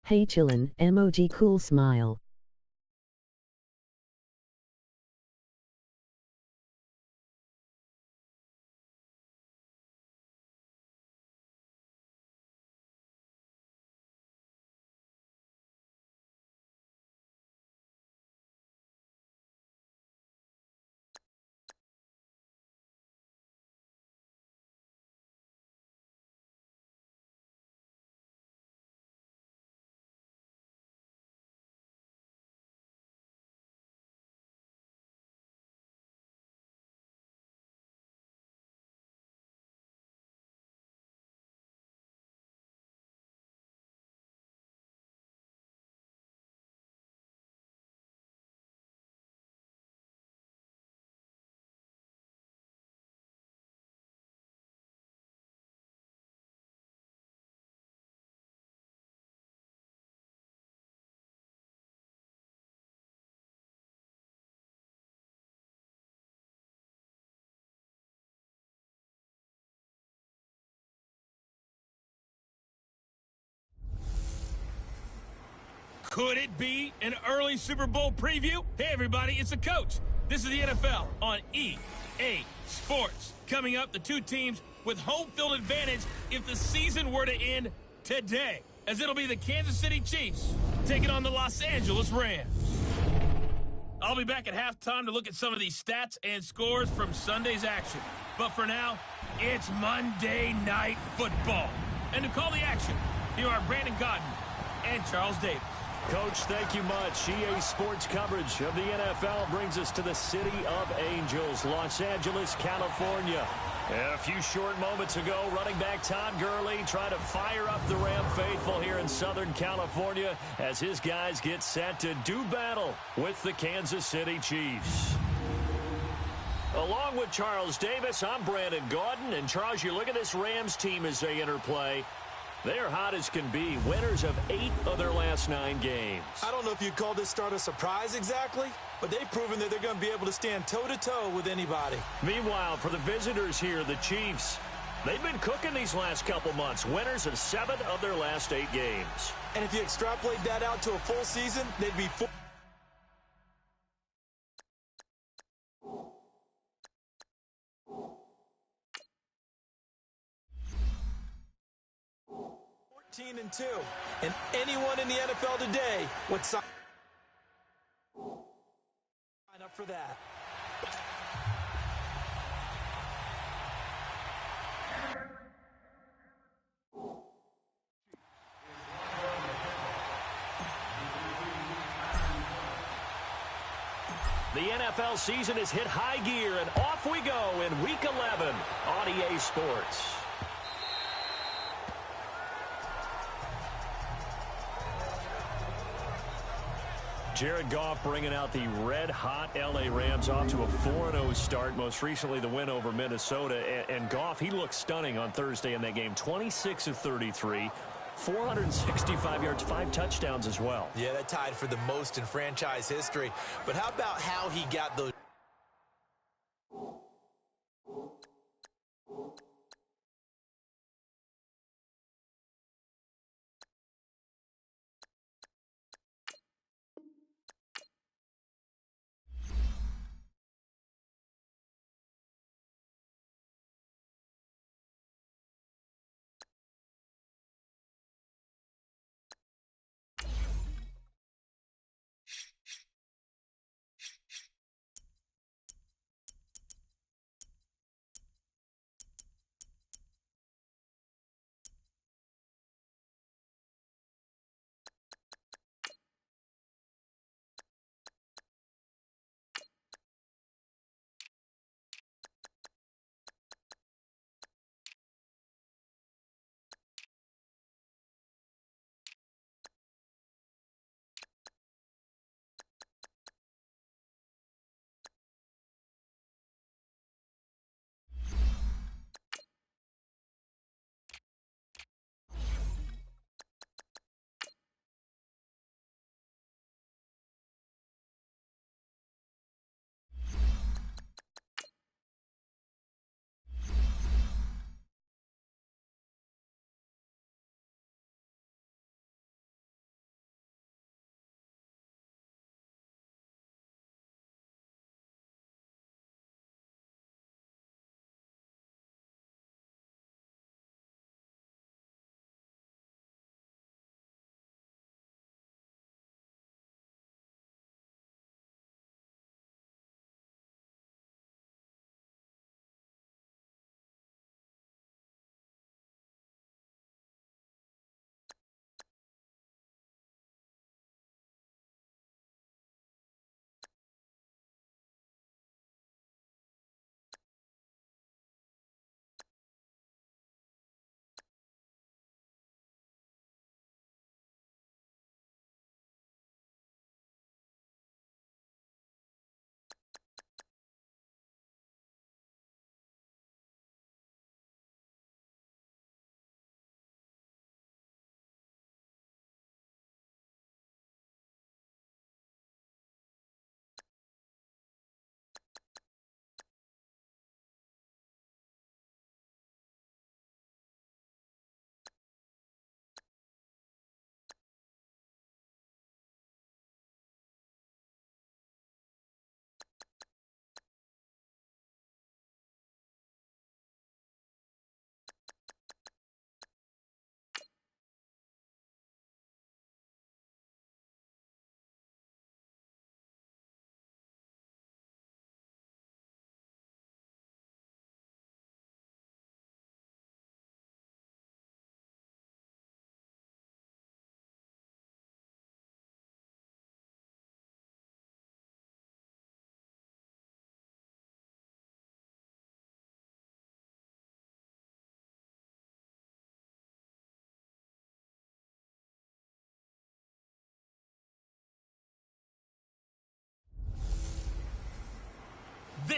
Hey chillin', emoji cool smile. Could it be an early Super Bowl preview? Hey, everybody, it's the coach. This is the NFL on EA Sports. Coming up, the two teams with home field advantage if the season were to end today, as it'll be the Kansas City Chiefs taking on the Los Angeles Rams. I'll be back at halftime to look at some of these stats and scores from Sunday's action. But for now, it's Monday Night Football. And to call the action, here are Brandon Gaudin and Charles Davis. Coach, thank you much. EA Sports coverage of the NFL brings us to the City of Angels, Los Angeles, California. And a few short moments ago, running back Todd Gurley trying to fire up the Ram faithful here in Southern California as his guys get set to do battle with the Kansas City Chiefs. Along with Charles Davis, I'm Brandon Gaudin. And Charles, you look at this Rams team as they interplay. They're hot as can be, winners of 8 of their last 9 games. I don't know if you'd call this start a surprise exactly, but they've proven that they're going to be able to stand toe-to-toe with anybody. Meanwhile, for the visitors here, the Chiefs, they've been cooking these last couple months, winners of 7 of their last 8 games. And if you extrapolate that out to a full season, they'd be 14-2, and anyone in the NFL today would sign up for that. The NFL season has hit high gear, and off we go in Week 11 on EA Sports. Jared Goff bringing out the red-hot L.A. Rams off to a 4-0 start, most recently the win over Minnesota. And Goff, he looked stunning on Thursday in that game, 26 of 33, 465 yards, 5 touchdowns as well. Yeah, that tied for the most in franchise history. But how about how he got those?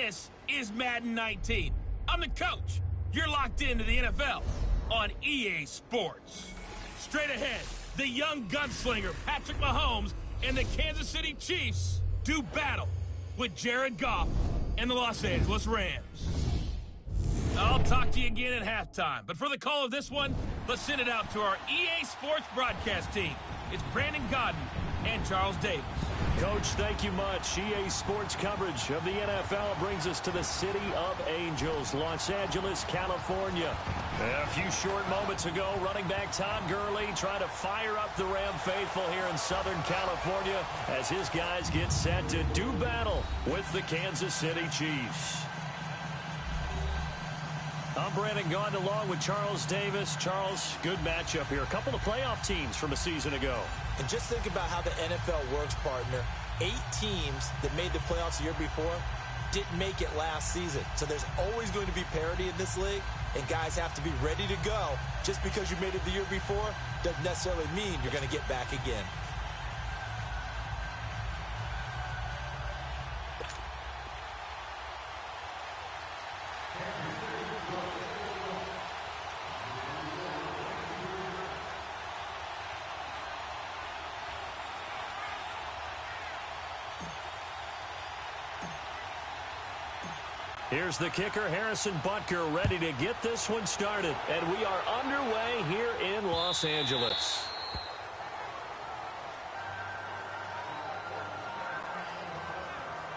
This is Madden 19. I'm the coach. You're locked into the NFL on EA Sports. Straight ahead, the young gunslinger Patrick Mahomes and the Kansas City Chiefs do battle with Jared Goff and the Los Angeles Rams. I'll talk to you again at halftime, but for the call of this one, let's send it out to our EA Sports broadcast team. It's Brandon Godden and Charles Davis. Coach, thank you much. EA Sports coverage of the NFL brings us to the city of Angels, Los Angeles, California. A few short moments ago, running back Todd Gurley trying to fire up the Ram faithful here in Southern California as his guys get set to do battle with the Kansas City Chiefs. I'm Brandon Gaudin along with Charles Davis. Charles, good matchup here. A couple of playoff teams from a season ago. And just think about how the NFL works, partner. 8 teams that made the playoffs the year before didn't make it last season. So there's always going to be parity in this league, and guys have to be ready to go. Just because you made it the year before doesn't necessarily mean you're going to get back again. Here's the kicker, Harrison Butker, ready to get this one started. And we are underway here in Los Angeles.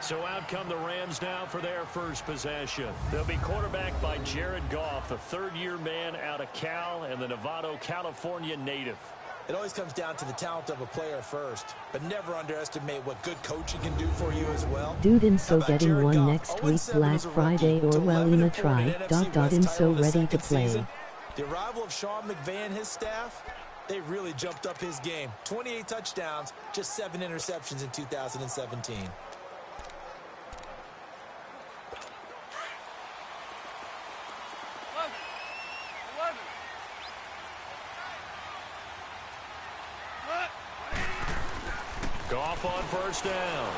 So out come the Rams now for their first possession. They'll be quarterbacked by Jared Goff, a third-year man out of Cal and the Novato, California native. It always comes down to the talent of a player first, but never underestimate what good coaching can do for you as well. Dude Inso getting one next week Black Friday or Wellina try. Inso ready to play. The arrival of Sean McVay and his staff, they really jumped up his game. 28 touchdowns, just 7 interceptions in 2017. Goff on first down.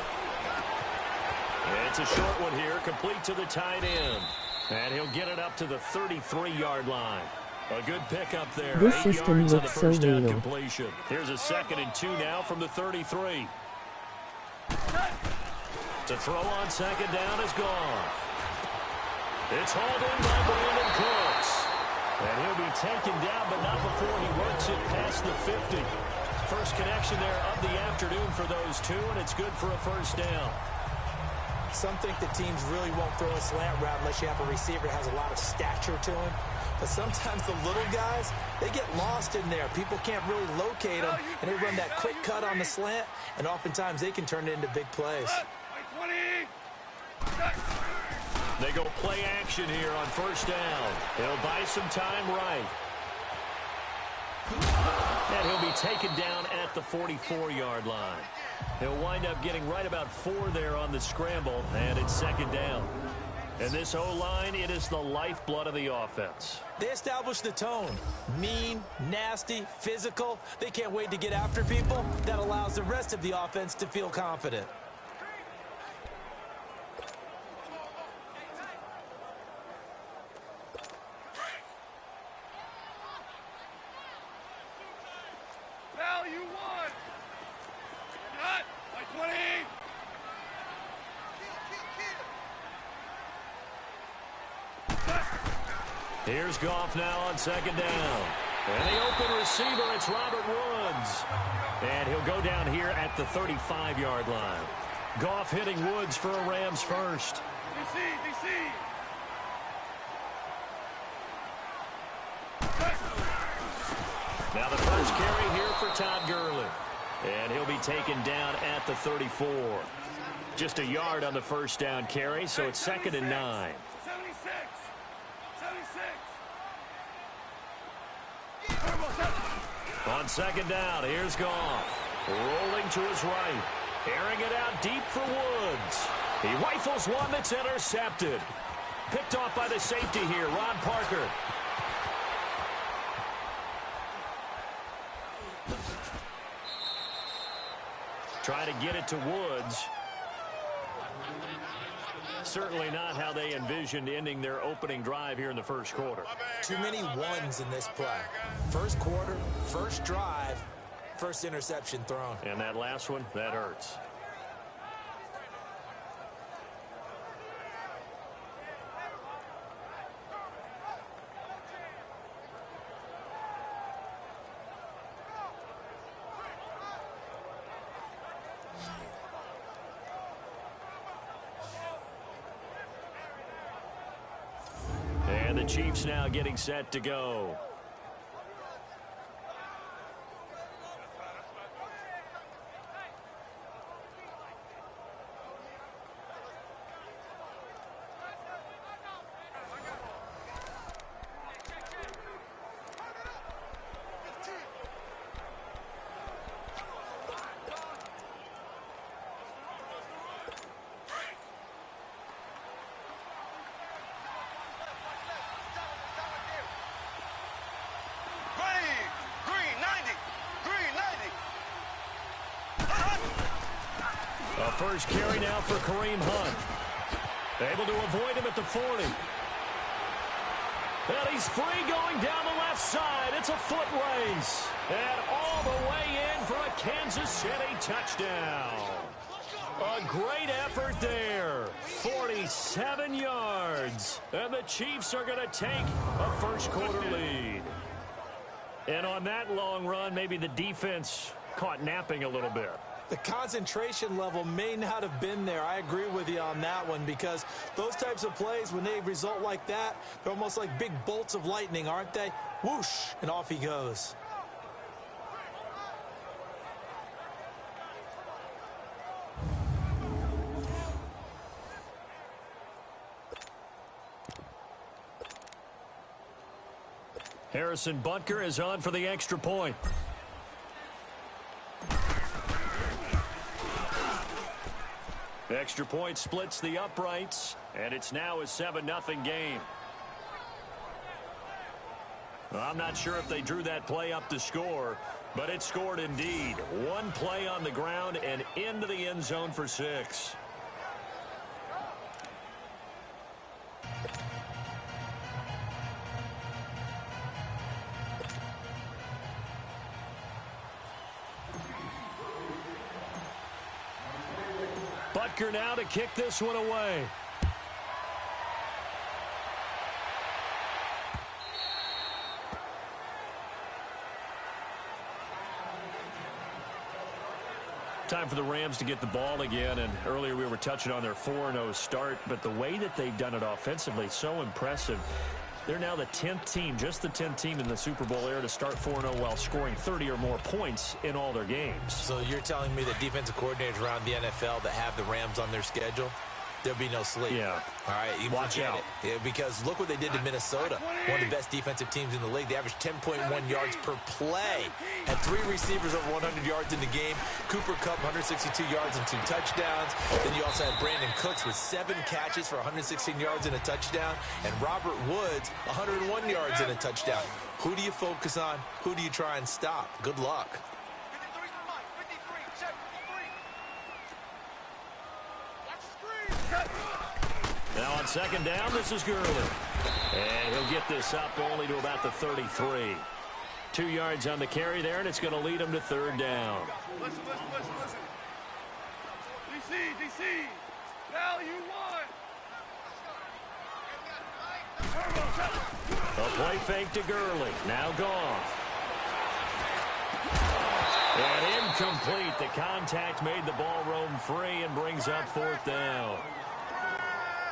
It's a short one here, complete to the tight end. And he'll get it up to the 33-yard line. A good pickup there. This 8 system yards on the looks so first down real. completion. Here's a 2nd and 2 now from the 33. To throw on 2nd down is Goff. It's hauled in by Brandon Cooks. And he'll be taken down, but not before he works it past the 50. First connection there of the afternoon for those two, and it's good for a first down. Some think that teams really won't throw a slant route unless you have a receiver that has a lot of stature to him. But sometimes the little guys, they get lost in there. People can't really locate them, and they run that quick cut on the slant, and oftentimes they can turn it into big plays. They go play action here on first down. He'll buy some time right. And he'll be taken down at the 44-yard line. He'll wind up getting right about 4 there on the scramble, and it's 2nd down. And this O-line, it is the lifeblood of the offense. They establish the tone. Mean, nasty, physical. They can't wait to get after people. That allows the rest of the offense to feel confident. Here's Goff now on 2nd down. And the open receiver, it's Robert Woods. And he'll go down here at the 35-yard line. Goff hitting Woods for a Rams first. DC. Now the first carry here for Todd Gurley. And he'll be taken down at the 34. Just a yard on the first down carry, so it's 2nd and 9. 76. On 2nd down, here's Goff. Rolling to his right. Airing it out deep for Woods. He rifles one that's intercepted. Picked off by the safety here, Ron Parker. Try to get it to Woods. Certainly not how they envisioned ending their opening drive here in the first quarter. Too many ones in this play. First quarter, first drive, first interception thrown. And that last one, that hurts. And the Chiefs now getting set to go. First carry now for Kareem Hunt. Able to avoid him at the 40. And he's free going down the left side. It's a foot race. And all the way in for a Kansas City touchdown. A great effort there. 47 yards. And the Chiefs are going to take a first quarter lead. And on that long run, maybe the defense caught napping a little bit. The concentration level may not have been there. I agree with you on that one, because those types of plays, when they result like that, they're almost like big bolts of lightning, aren't they? Whoosh, and off he goes. Harrison Butker is on for the extra point. Extra point splits the uprights, and it's now a 7-0 game. I'm not sure if they drew that play up to score, but it scored indeed. One play on the ground and into the end zone for 6. Butker now to kick this one away. Time for the Rams to get the ball again, and earlier we were touching on their 4-0 start, but the way that they've done it offensively, so impressive. They're now the 10th team, just the 10th team in the Super Bowl era to start 4-0 while scoring 30 or more points in all their games. So you're telling me that defensive coordinators around the NFL that have the Rams on their schedule, there'll be no sleep? Yeah. All right, you watch out. Yeah, because look what they did to Minnesota, one of the best defensive teams in the league. They averaged 10.1 yards per play. Had 3 receivers over 100 yards in the game. Cooper Kupp, 162 yards and 2 touchdowns. Then you also had Brandon Cooks with 7 catches for 116 yards and a touchdown. And Robert Woods, 101 yards and a touchdown. Who do you focus on? Who do you try and stop? Good luck. Now on second down, this is Gurley. And he'll get this up only to about the 33. 2 yards on the carry there, and it's going to lead him to third down. Listen. DC, value 1. A play fake to Gurley. Now gone. And incomplete. The contact made the ball roam free and brings up fourth down.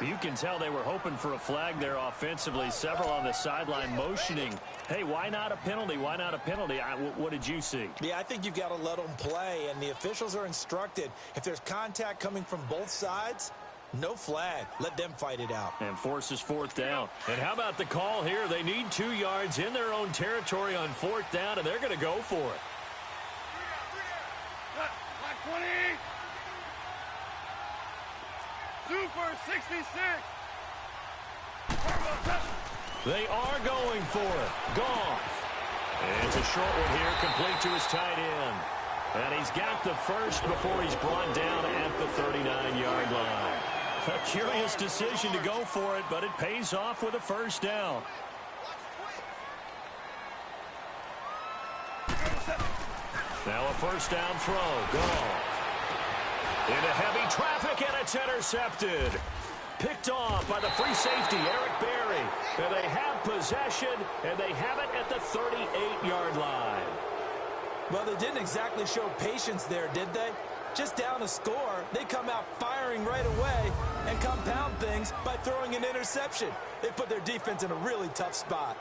You can tell they were hoping for a flag there offensively. Several on the sideline motioning, hey, why not a penalty? Why not a penalty? What did you see? Yeah, I think you've got to let them play, and the officials are instructed. If there's contact coming from both sides, no flag. Let them fight it out. And forces fourth down. And how about the call here? They need 2 yards in their own territory on fourth down, and they're going to go for it. Black 20. Super 66. They are going for it. Goff. And it's a short one here, complete to his tight end. And he's got the first before he's brought down at the 39-yard line. A curious decision to go for it, but it pays off with a first down. Now a first down throw. Goff. Into heavy traffic, and it's intercepted. Picked off by the free safety, Eric Berry. And they have possession, and they have it at the 38-yard line. Well, they didn't exactly show patience there, did they? Just down a score, they come out firing right away and compound things by throwing an interception. They put their defense in a really tough spot.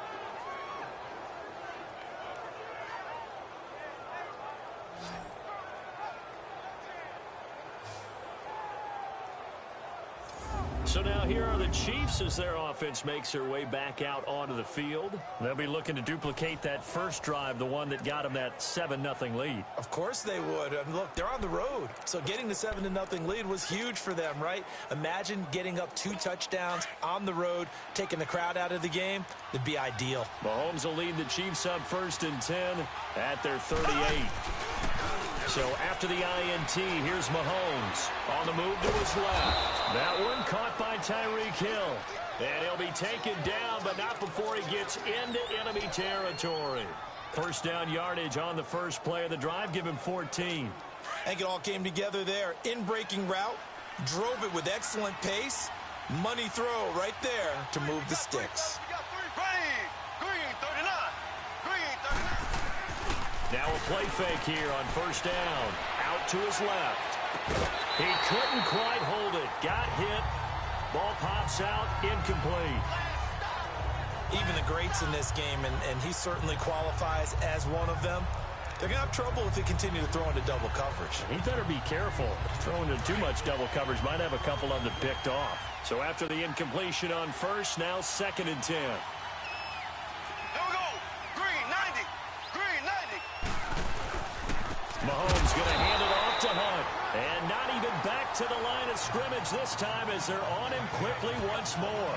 So now here are the Chiefs as their offense makes their way back out onto the field. They'll be looking to duplicate that first drive, the one that got them that 7-0 lead. Of course they would. I mean, look, they're on the road. So getting the 7-0 lead was huge for them, right? Imagine getting up 2 touchdowns on the road, taking the crowd out of the game. That'd be ideal. Mahomes will lead the Chiefs up 1st and 10 at their 38. So after the INT, here's Mahomes on the move to his left. That one caught by Tyreek Hill. And he'll be taken down, but not before he gets into enemy territory. First down yardage on the first play of the drive. Give him 14. I think it all came together there. In-breaking route, drove it with excellent pace. Money throw right there to move the sticks. Now a play fake here on first down. Out to his left. He couldn't quite hold it. Got hit. Ball pops out. Incomplete. Even the greats in this game, and he certainly qualifies as one of them, they're going to have trouble if they continue to throw into double coverage. He better be careful. Throwing into too much double coverage might have a couple of them picked off. So after the incompletion on first, now 2nd and 10. Mahomes going to hand it off to Hunt. And not even back to the line of scrimmage this time as they're on him quickly once more.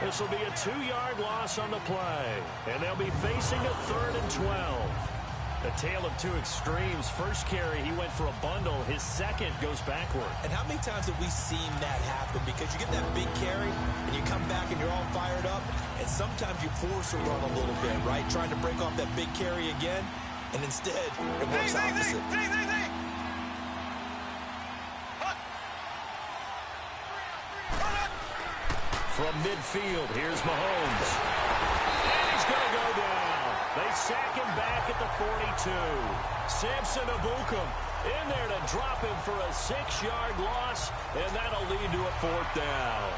This will be a 2-yard loss on the play. And they'll be facing a 3rd and 12. A tale of two extremes. First carry, he went for a bundle. His second goes backward. And how many times have we seen that happen? Because you get that big carry, and you come back and you're all fired up, and sometimes you force a run a little bit, right? Trying to break off that big carry again. And instead, it works opposite. From midfield, here's Mahomes. And he's going to go down. They sack him back at the 42. Samson Ebukam in there to drop him for a 6-yard loss, and that'll lead to a 4th down.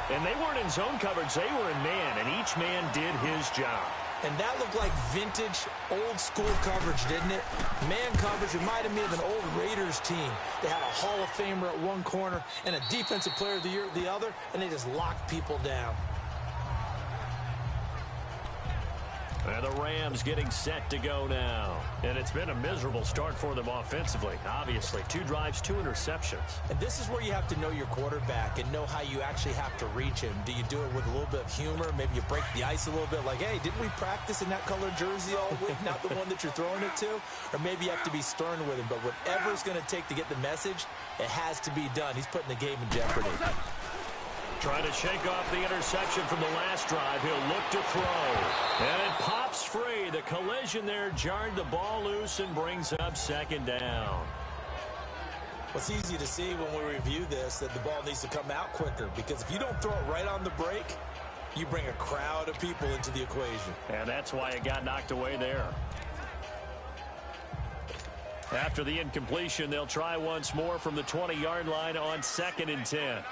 And they weren't in zone coverage. They were in man, and each man did his job. And that looked like vintage, old-school coverage, didn't it? Man coverage reminded me of an old Raiders team. They had a Hall of Famer at one corner and a Defensive Player of the Year at the other, and they just locked people down. And the Rams getting set to go now. And it's been a miserable start for them offensively. Obviously, 2 drives, 2 interceptions. And this is where you have to know your quarterback and know how you actually have to reach him. Do you do it with a little bit of humor? Maybe you break the ice a little bit like, hey, didn't we practice in that colored jersey all week? Not the one that you're throwing it to? Or maybe you have to be stern with him. But whatever it's going to take to get the message, it has to be done. He's putting the game in jeopardy. Trying to shake off the interception from the last drive. He'll look to throw. And it pops free. The collision there jarred the ball loose and brings up 2nd down. Well, it's easy to see when we review this that the ball needs to come out quicker, because if you don't throw it right on the break, you bring a crowd of people into the equation. And that's why it got knocked away there. After the incompletion, they'll try once more from the 20-yard line on 2nd and 10.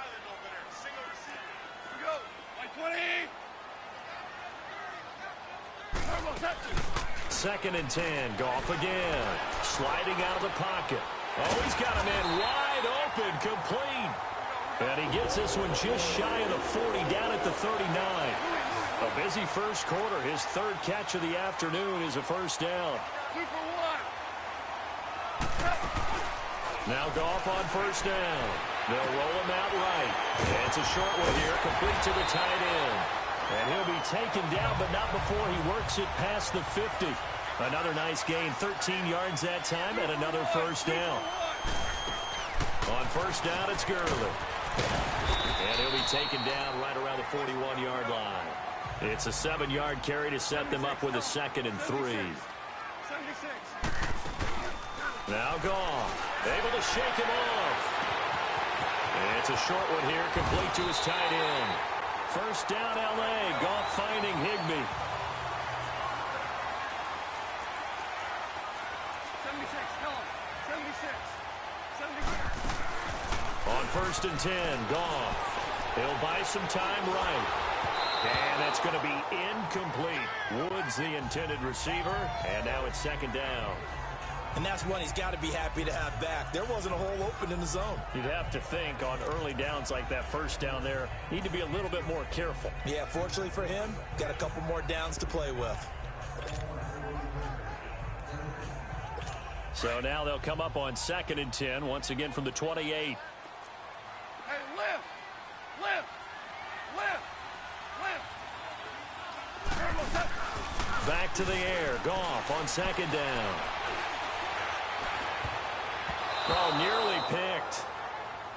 2nd and 10. Goff again. Sliding out of the pocket. Oh, he's got a man wide open. Complete. And he gets this one just shy of the 40, down at the 39. A busy first quarter. His 3rd catch of the afternoon is a first down. Now Goff on first down. They'll roll him out right. And it's a short one here, complete to the tight end. And he'll be taken down, but not before he works it past the 50. Another nice gain, 13 yards that time, and another first down. On first down, it's Gurley. And he'll be taken down right around the 41-yard line. It's a 7-yard carry to set them up with a 2nd and 3. 76. Now Goff, able to shake him off. And it's a short one here, complete to his tight end. First down, L.A. Goff finding Higbee. 76, tell him. 76. 76. On 1st and 10, Goff. He'll buy some time right. And that's going to be incomplete. Woods the intended receiver, and now it's 2nd down. And that's one he's got to be happy to have back. There wasn't a hole open in the zone. You'd have to think on early downs like that first down there, need to be a little bit more careful. Yeah, fortunately for him, got a couple more downs to play with. So now they'll come up on 2nd and 10, once again from the 28. Hey, lift. Lift. Lift. Lift. Back to the air. Goff on 2nd down. Oh, nearly picked.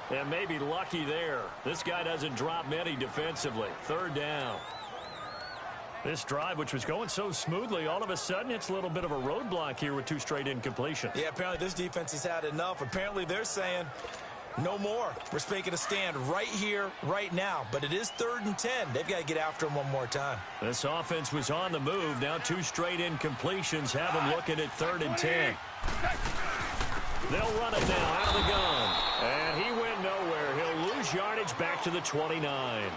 And maybe lucky there. This guy doesn't drop many defensively. 3rd down. This drive, which was going so smoothly, all of a sudden it's a little bit of a roadblock here with 2 straight incompletions. Yeah, apparently this defense has had enough. Apparently they're saying no more. We're making a stand right here, right now. But it is 3rd and 10. They've got to get after him one more time. This offense was on the move. Now 2 straight incompletions have them looking at 3rd and 10. They'll run it now out of the gun. And he went nowhere. He'll lose yardage back to the 29.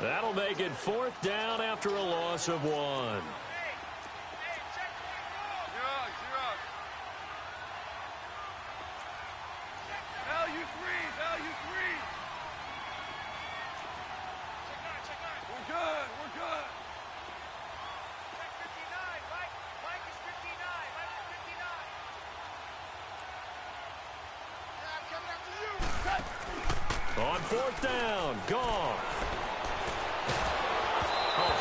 That'll make it 4th down after a loss of 1. Value 3. Value 3. We're good. We're good. Check 59. Mike is 59. Mike is 59. On 4th down, Goff.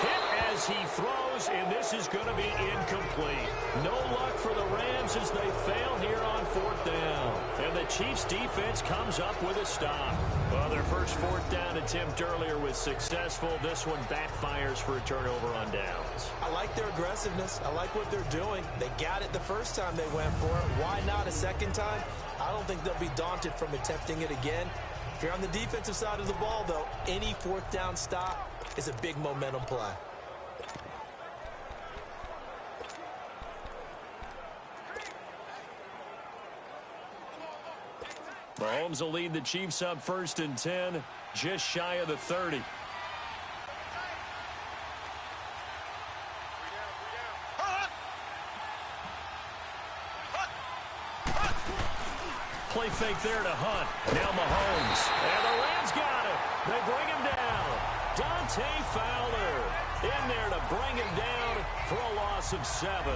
Hit as he throws, and this is going to be incomplete. No luck for the Rams as they fail here on 4th down. And the Chiefs' defense comes up with a stop. Well, their first 4th down attempt earlier was successful. This one backfires for a turnover on downs. I like their aggressiveness. I like what they're doing. They got it the first time they went for it. Why not a second time? I don't think they'll be daunted from attempting it again. If you're on the defensive side of the ball, though, any 4th down stop is a big momentum play. Mahomes will lead the Chiefs up 1st and 10, just shy of the 30. Play fake there to Hunt. Now Mahomes. And the Rams got it. They bring him down. Dante Fowler in there to bring him down for a loss of 7.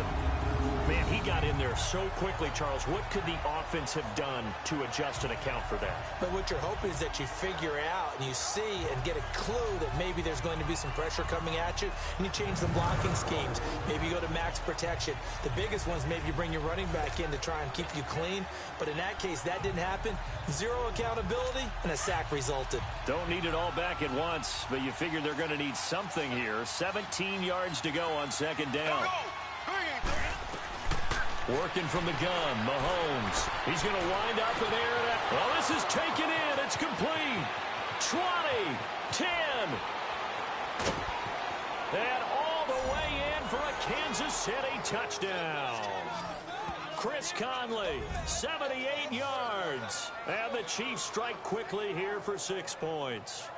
Man, he got in there so quickly, Charles. What could the offense have done to adjust and account for that? But what you're hoping is that you figure out and you see and get a clue that maybe there's going to be some pressure coming at you, and you change the blocking schemes. Maybe you go to max protection. The biggest ones, maybe you bring your running back in to try and keep you clean. But in that case, that didn't happen. 0 accountability, and a sack resulted. Don't need it all back at once, but you figure they're going to need something here. 17 yards to go on 2nd down. Working from the gun, Mahomes. He's going to wind up and air it out. Well, this is taken in. It's complete. 20, 10. And all the way in for a Kansas City touchdown. Chris Conley, 78 yards. And the Chiefs strike quickly here for 6 points.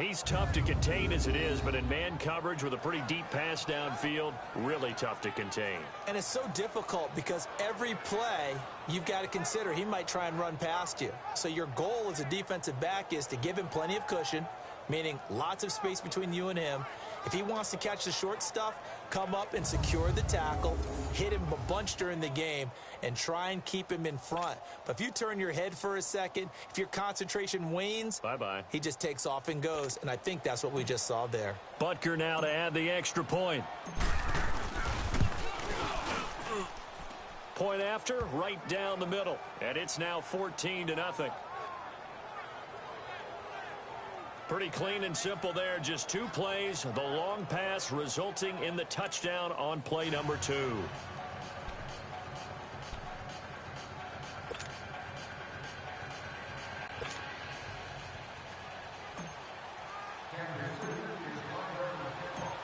He's tough to contain as it is, but in man coverage with a pretty deep pass downfield, really tough to contain. And it's so difficult because every play you've got to consider he might try and run past you. So your goal as a defensive back is to give him plenty of cushion, meaning lots of space between you and him. If he wants to catch the short stuff, come up and secure the tackle, hit him a bunch during the game, and try and keep him in front. But if you turn your head for a second, if your concentration wanes, bye-bye. He just takes off and goes, and I think that's what we just saw there. Butker now to add the extra point. Point after, right down the middle, and it's now 14-0. Pretty clean and simple there. Just 2 plays. The long pass resulting in the touchdown on play number 2.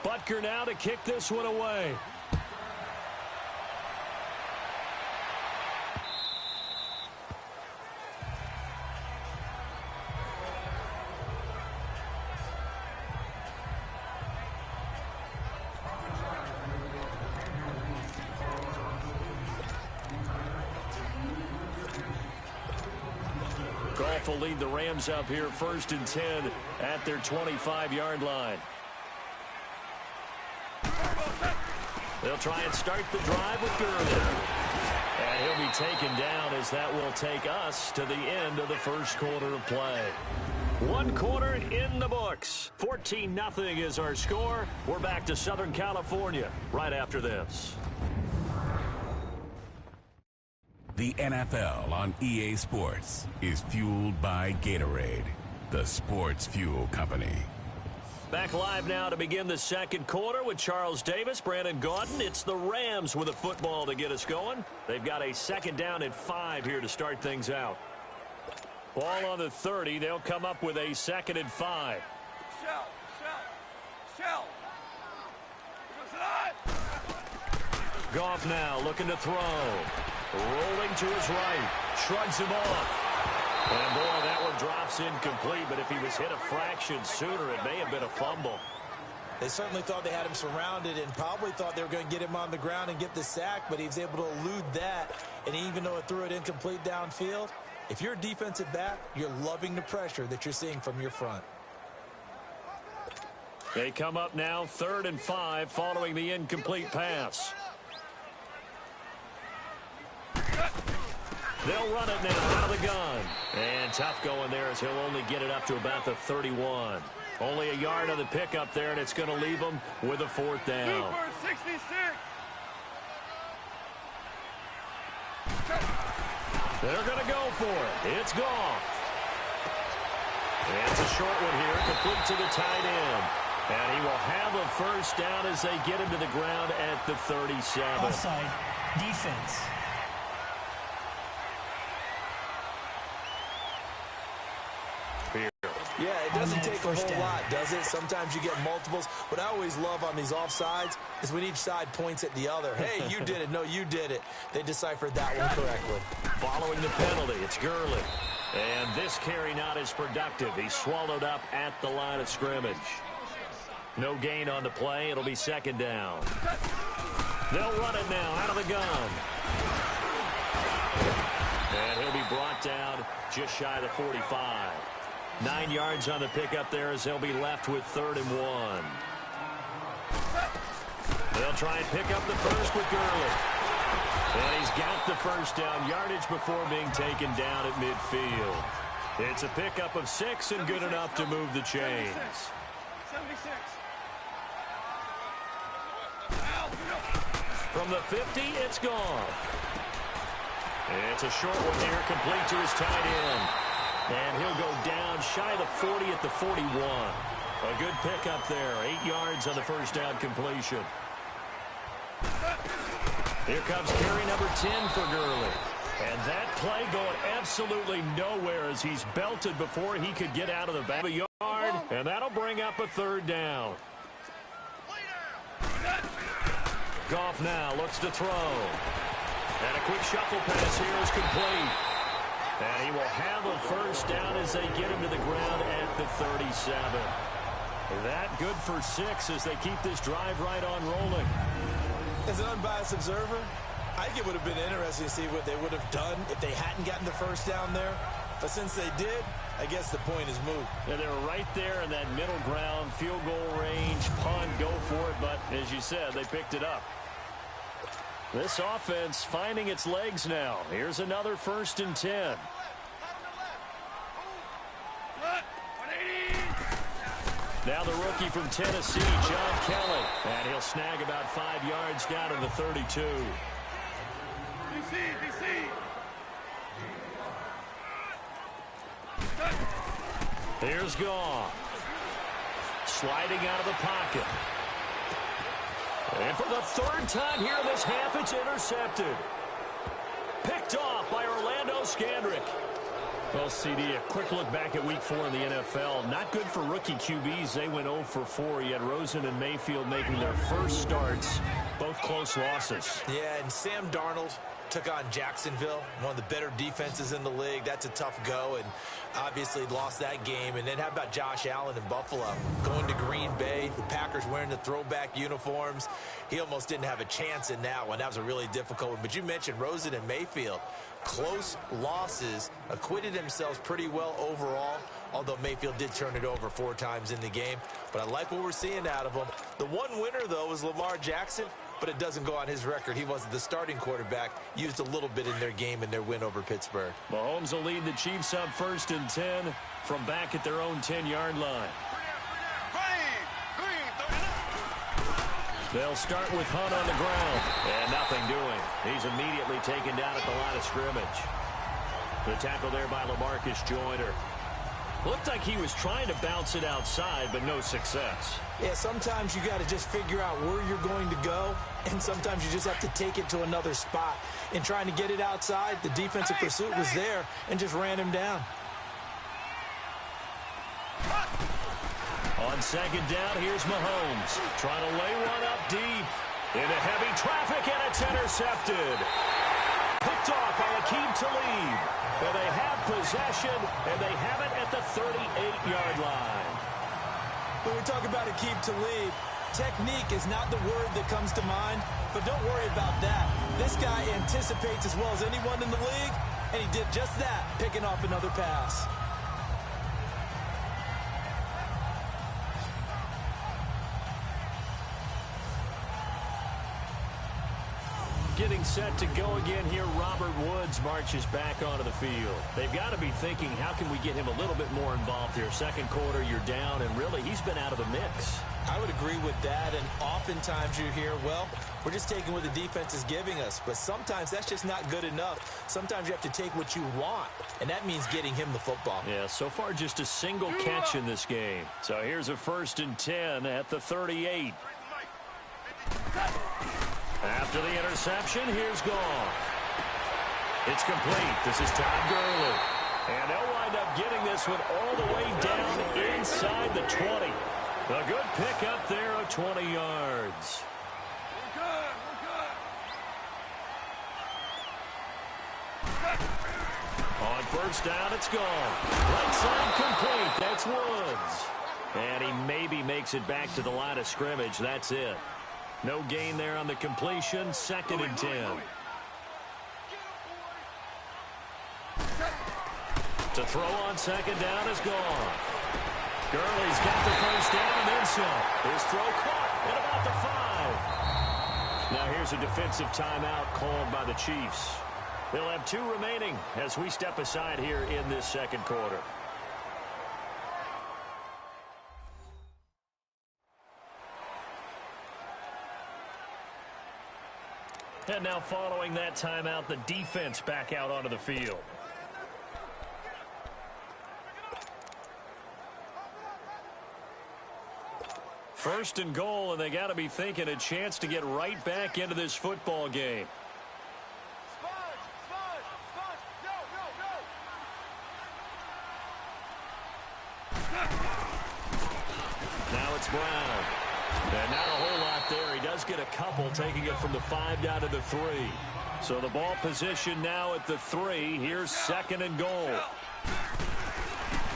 Butker now to kick this one away. Goff will lead the Rams up here 1st and 10 at their 25-yard line. They'll try and start the drive with Gurley. And he'll be taken down as that will take us to the end of the first quarter of play. 1 quarter in the books. 14-0 is our score. We're back to Southern California right after this. The NFL on EA Sports is fueled by Gatorade, the sports fuel company. Back live now to begin the second quarter with Charles Davis, Brandon Gaudin. It's the Rams with a football to get us going. They've got a 2nd down and 5 here to start things out. Ball on the 30. They'll come up with a 2nd and 5. Shell. Goff now looking to throw. Rolling to his right. Shrugs him off. And, boy, that one drops incomplete, but if he was hit a fraction sooner, it may have been a fumble. They certainly thought they had him surrounded and probably thought they were going to get him on the ground and get the sack, but he was able to elude that. And even though it threw it incomplete downfield, if you're a defensive back, you're loving the pressure that you're seeing from your front. They come up now 3rd and 5 following the incomplete pass. They'll run it now out of the gun. And tough going there as he'll only get it up to about the 31. Only a yard on the pickup there, and it's going to leave him with a 4th down. Super 66. They're going to go for it. It's Goff. It's a short one here, complete to the tight end. And he will have a 1st down as they get him to the ground at the 37. Offside defense. Yeah, it doesn't take a whole lot, does it? Sometimes you get multiples. What I always love on these offsides is when each side points at the other. Hey, you did it. No, you did it. They deciphered that one correctly. Following the penalty, it's Gurley. And this carry not as productive. He's swallowed up at the line of scrimmage. No gain on the play. It'll be 2nd down. They'll run it now out of the gun. And he'll be brought down just shy of the 45. 9 yards on the pickup there as they'll be left with 3rd and 1. They'll try and pick up the first with Gurley. And he's got the 1st down yardage before being taken down at midfield. It's a pickup of 6 and good enough to move the chains. 76. From the 50, it's Goff. It's a short one here, complete to his tight end. And he'll go down shy of the 40 at the 41. A good pickup there. 8 yards on the 1st down completion. Here comes carry number 10 for Gurley. And that play going absolutely nowhere as he's belted before he could get out of the back of the yard. And that'll bring up a 3rd down. Goff now looks to throw. And a quick shuffle pass here is complete. And he will have a 1st down as they get him to the ground at the 37. That good for 6 as they keep this drive right on rolling. As an unbiased observer, I think it would have been interesting to see what they would have done if they hadn't gotten the 1st down there. But since they did, I guess the point is moot. And they're right there in that middle ground, field goal range, punt, go for it. But as you said, they picked it up. This offense finding its legs now. Here's another 1st and 10. Now the rookie from Tennessee, John Kelly. And he'll snag about 5 yards down to the 32. DC. Here's Goff. sliding out of the pocket. And for the third time here in this half, it's intercepted. Picked off by Orlando Scandrick. Well, CD, a quick look back at Week 4 in the NFL. Not good for rookie QBs. They went 0 for 4. You had Rosen and Mayfield making their first starts. Both close losses. Yeah, and Sam Darnold took on Jacksonville, one of the better defenses in the league. That's a tough go, and obviously lost that game. And then how about Josh Allen in Buffalo? Going to Green Bay, the Packers wearing the throwback uniforms. He almost didn't have a chance in that one. That was a really difficult one. But you mentioned Rosen and Mayfield. Close losses, acquitted themselves pretty well overall, although Mayfield did turn it over 4 times in the game. But I like what we're seeing out of him. The one winner, though, was Lamar Jackson, but it doesn't go on his record. He wasn't the starting quarterback, used a little bit in their game in their win over Pittsburgh. Mahomes will lead the Chiefs up 1st and 10 from back at their own 10-yard line. They'll start with Hunt on the ground, and nothing doing. He's immediately taken down at the line of scrimmage. The tackle there by LaMarcus Joyner. Looked like he was trying to bounce it outside, but no success. Yeah, sometimes you got to just figure out where you're going to go, and sometimes you just have to take it to another spot. In trying to get it outside, the defensive pursuit was there and just ran him down. On 2nd down, here's Mahomes. Trying to lay one up deep. Into heavy traffic, and it's intercepted. Picked off by Aqib Talib. And they have possession, and they have it at the 38-yard line. When we talk about Aqib Talib, technique is not the word that comes to mind, but don't worry about that. This guy anticipates as well as anyone in the league, and he did just that, picking off another pass. Getting set to go again here, Robert Woods marches back onto the field. They've got to be thinking, how can we get him a little bit more involved here? 2nd quarter, you're down, and really, he's been out of the mix. I would agree with that, and oftentimes you hear, well, we're just taking what the defense is giving us, but sometimes that's just not good enough. Sometimes you have to take what you want, and that means getting him the football. Yeah, so far just a single catch in this game. So here's a 1st and 10 at the 38. After the interception, here's Goff. It's complete. This is Todd Gurley. And they'll wind up getting this one all the way down inside the 20. A good pick up there of 20 yards. On 1st down, it's gone. Right side complete. That's Woods. And he maybe makes it back to the line of scrimmage. That's it. No gain there on the completion. 2nd and 10. To throw on 2nd down is gone. Gurley's got the 1st down and then some. His throw caught at about the 5. Now here's a defensive timeout called by the Chiefs. They'll have 2 remaining as we step aside here in this 2nd quarter. And now following that timeout, the defense back out onto the field. First and goal, and they got to be thinking a chance to get right back into this football game. Now it's Brown. And not a whole lot there. He does get a couple, taking it from the 5 down to the 3. So the ball position now at the 3. Here's 2nd and goal.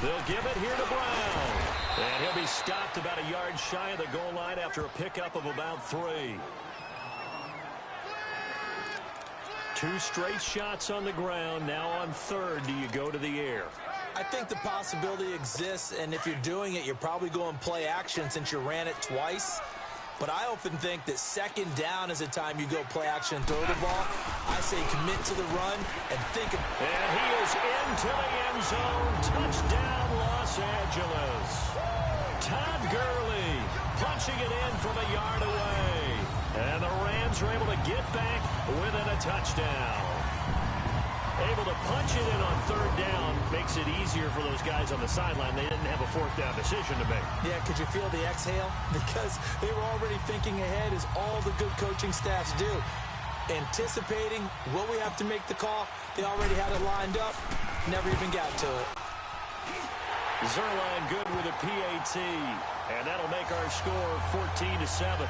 They'll give it here to Brown. And he'll be stopped about a yard shy of the goal line after a pickup of about 3. 2 straight shots on the ground. Now on 3rd, do you go to the air? I think the possibility exists, and if you're doing it, you're probably going play action since you ran it twice. But I often think that 2nd down is a time you go play action and throw the ball. I say commit to the run and think of... And he is into the end zone. Touchdown, Los Angeles. Todd Gurley punching it in from a yard away. And the Rams are able to get back within a touchdown. Able to punch it in on 3rd down makes makes it easier for those guys on the sideline. They didn't have a fourth down decision to make. Yeah, could you feel the exhale? Because they were already thinking ahead, as all the good coaching staffs do. Anticipating, will we have to make the call? They already had it lined up. Never even got to it. Zuerlein good with a PAT. And that'll make our score 14-7.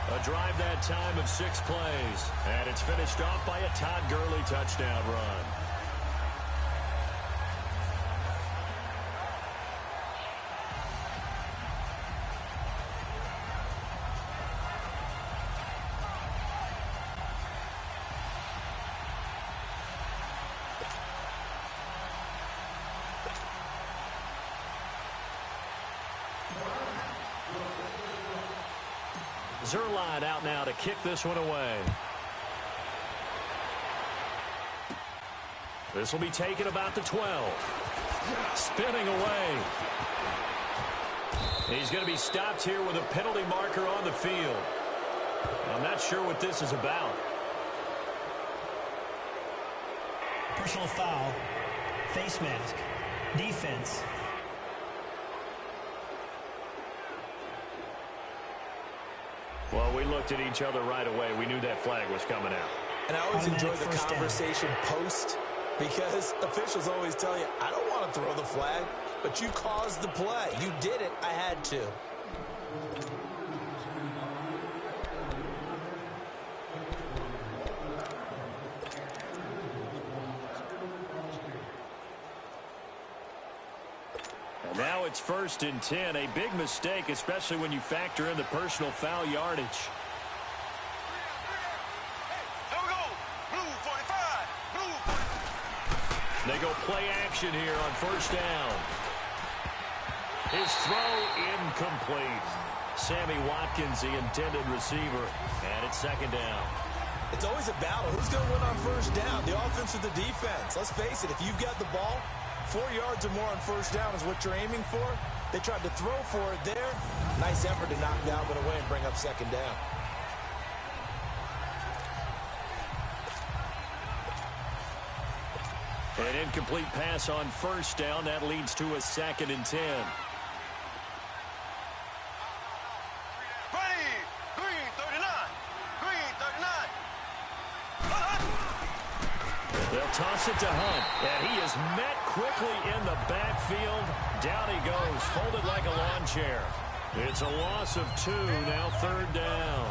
A drive that time of 6 plays. And it's finished off by a Todd Gurley touchdown run. Zuerlein out now to kick this one away. This will be taken about the 12. Spinning away. He's going to be stopped here with a penalty marker on the field. I'm not sure what this is about. Personal foul. Face mask. Defense. Well, we looked at each other right away. We knew that flag was coming out. And I always enjoy the conversation post, because officials always tell you, I don't want to throw the flag, but you caused the play. You did it. I had to. Now it's 1st and 10. A big mistake, especially when you factor in the personal foul yardage. Here we go. Blue 45. Blue 45. They go play action here on 1st down. His throw incomplete. Sammy Watkins, the intended receiver. And it's 2nd down. It's always a battle. Who's going to win on 1st down? The offense or the defense? Let's face it, if you've got the ball, 4 yards or more on 1st down is what you're aiming for. They tried to throw for it there. Nice effort to knock that one away and bring up 2nd down. An incomplete pass on 1st down. That leads to a 2nd and 10. Green 39. Green 39. They'll toss it to Hunt, and he is met quickly in the backfield. Down he goes, folded like a lawn chair. It's a loss of 2, now 3rd down.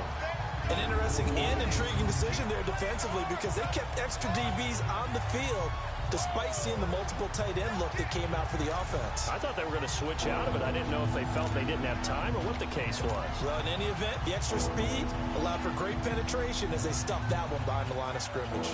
An interesting and intriguing decision there defensively, because they kept extra DBs on the field despite seeing the multiple tight end look that came out for the offense. I thought they were going to switch out of it. I didn't know if they felt they didn't have time or what the case was. Well, in any event, the extra speed allowed for great penetration as they stuffed that one behind the line of scrimmage.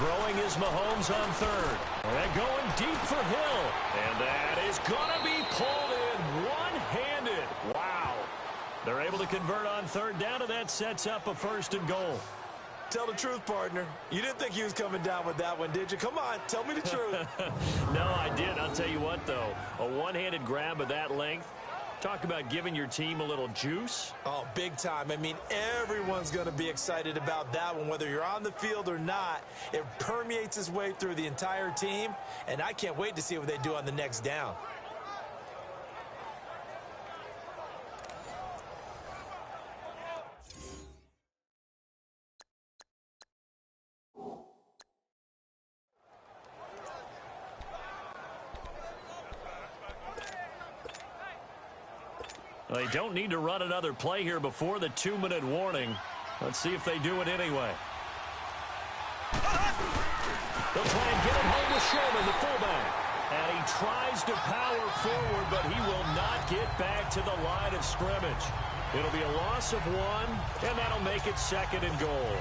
Throwing is Mahomes on 3rd. And going deep for Hill. And that is going to be pulled in one-handed. Wow. They're able to convert on 3rd down, and that sets up a 1st and goal. Tell the truth, partner. You didn't think he was coming down with that one, did you? Come on, tell me the truth. No, I didn't. I'll tell you what, though. A one-handed grab of that length. Talk about giving your team a little juice. Oh, big time. I mean, everyone's going to be excited about that one, whether you're on the field or not. It permeates its way through the entire team, and I can't wait to see what they do on the next down. They don't need to run another play here before the 2-minute warning. Let's see if they do it anyway. They'll try and get it home with Sherman, the fullback. And he tries to power forward, but he will not get back to the line of scrimmage. It'll be a loss of 1, and that'll make it 2nd and goal.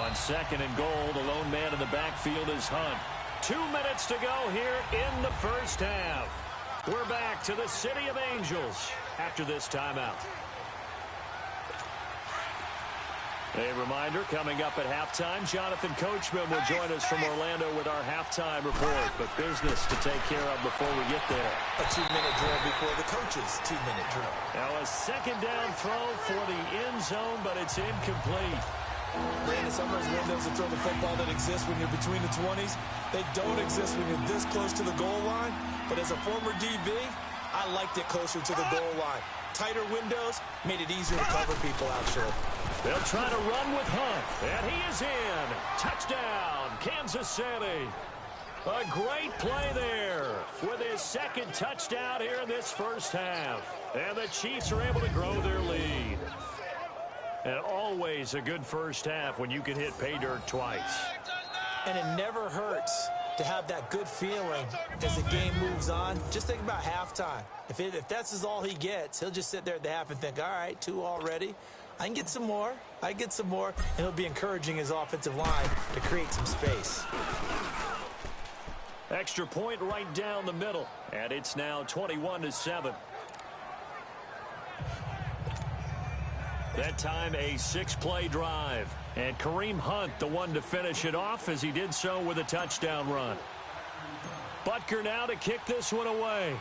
On 2nd and goal, the lone man in the backfield is Hunt. 2 minutes to go here in the 1st half. We're back to the City of Angels after this timeout. A reminder, coming up at halftime, Jonathan Coachman will join us from Orlando with our halftime report. But business to take care of before we get there. A 2-minute drill before the coach's 2-minute drill. Now a second down throw for the end zone, but it's incomplete. Brandon, some of those windows to throw the football that exist when you're between the 20s, they don't exist when you're this close to the goal line. But as a former DB, I liked it closer to the goal line. Tighter windows made it easier to cover people out short. They'll try to run with Hunt, and he is in. Touchdown, Kansas City. A great play there with his second touchdown here in this first half. And the Chiefs are able to grow their lead. And always a good first half when you can hit pay dirt twice. And it never hurts to have that good feeling as the game moves on. Just think about halftime. If that's all he gets, he'll just sit there at the half and think, all right, 2 already. I can get some more. And he'll be encouraging his offensive line to create some space. Extra point right down the middle. And it's now 21-7. That time a 6-play drive. And Kareem Hunt, the one to finish it off, as he did so with a touchdown run. Butker now to kick this one away.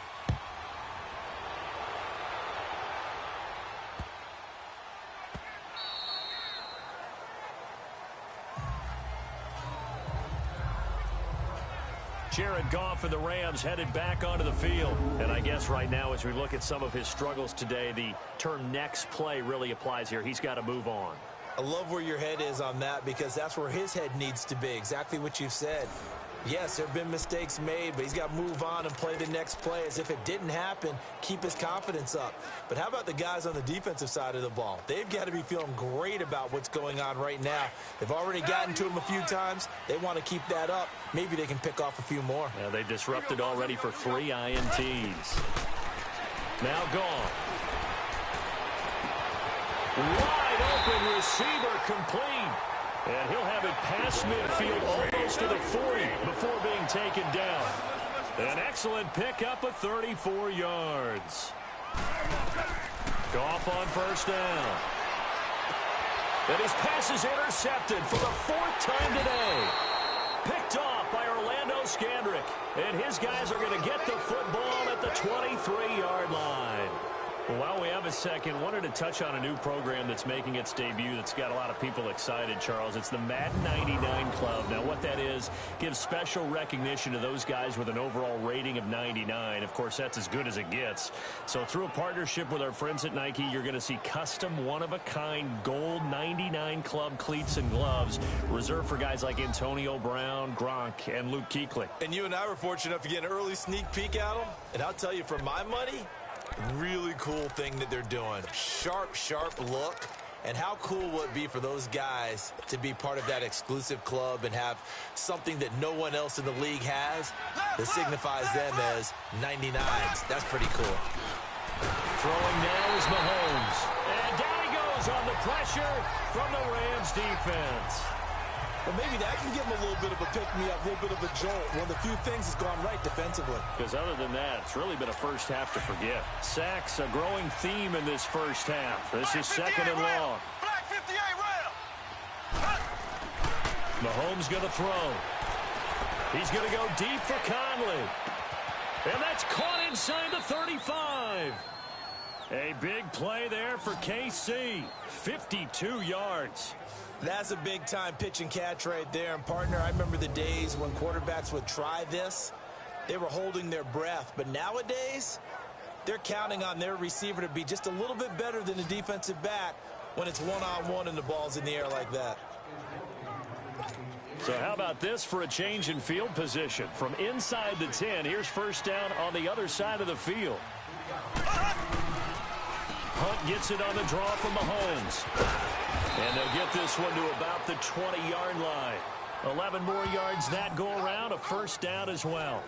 Jared Goff and the Rams headed back onto the field. And I guess right now, as we look at some of his struggles today, the term next play really applies here. He's got to move on. I love where your head is on that, because that's where his head needs to be. Exactly what you've said. Yes, there have been mistakes made, but he's got to move on and play the next play as if it didn't happen, keep his confidence up. But how about the guys on the defensive side of the ball? They've got to be feeling great about what's going on right now. They've already gotten to him a few times. They want to keep that up. Maybe they can pick off a few more. Yeah, they disrupted already for 3 INTs. Now gone. Wide open receiver complete. And he'll have it past midfield almost to the 40 before being taken down. An excellent pickup of 34 yards. Goff on first down. And his pass is intercepted for the 4th time today. Picked off by Orlando Scandrick. And his guys are going to get the football at the 23-yard line. Well, while we have a second, wanted to touch on a new program that's making its debut that's got a lot of people excited, Charles. It's the Madden 99 Club. Now, what that is, gives special recognition to those guys with an overall rating of 99. Of course, that's as good as it gets. So through a partnership with our friends at Nike, you're going to see custom, one-of-a-kind gold 99 Club cleats and gloves reserved for guys like Antonio Brown, Gronk, and Luke Kuechly. And you and I were fortunate enough to get an early sneak peek at them. And I'll tell you, for my money, really cool thing that they're doing. Sharp, sharp look. And how cool would it be for those guys to be part of that exclusive club and have something that no one else in the league has that signifies them as 99s? That's pretty cool. Throwing now is Mahomes. And down he goes on the pressure from the Rams defense. Well, maybe that can give them a little bit of a pick-me-up, a little bit of a jolt. One of the few things has gone right defensively. Because other than that, it's really been a first half to forget. Sacks, a growing theme in this first half. This is second and long. Black 58 round. Mahomes going to throw. He's going to go deep for Conley. And that's caught inside the 35. A big play there for KC. 52 yards. That's a big-time pitch and catch right there. And, partner, I remember the days when quarterbacks would try this. They were holding their breath. But nowadays, they're counting on their receiver to be just a little bit better than the defensive back when it's one-on-one and the ball's in the air like that. So how about this for a change in field position? From inside the 10, here's first down on the other side of the field. Hunt gets it on the draw from Mahomes. And they'll get this one to about the 20-yard line. 11 more yards that go around, a first down as well.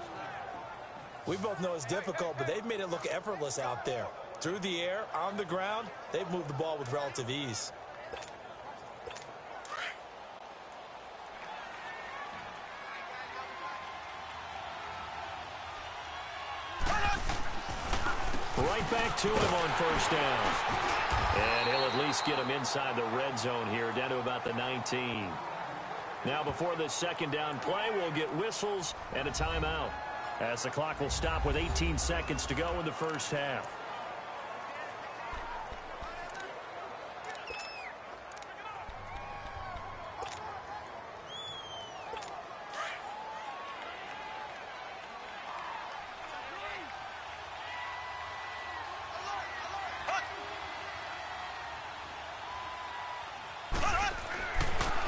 We both know it's difficult, but they've made it look effortless out there. Through the air, on the ground, they've moved the ball with relative ease. Right back to him on first down. And he'll at least get him inside the red zone here, down to about the 19. Now before this second down play, we'll get whistles and a timeout, as the clock will stop with 18 seconds to go in the first half.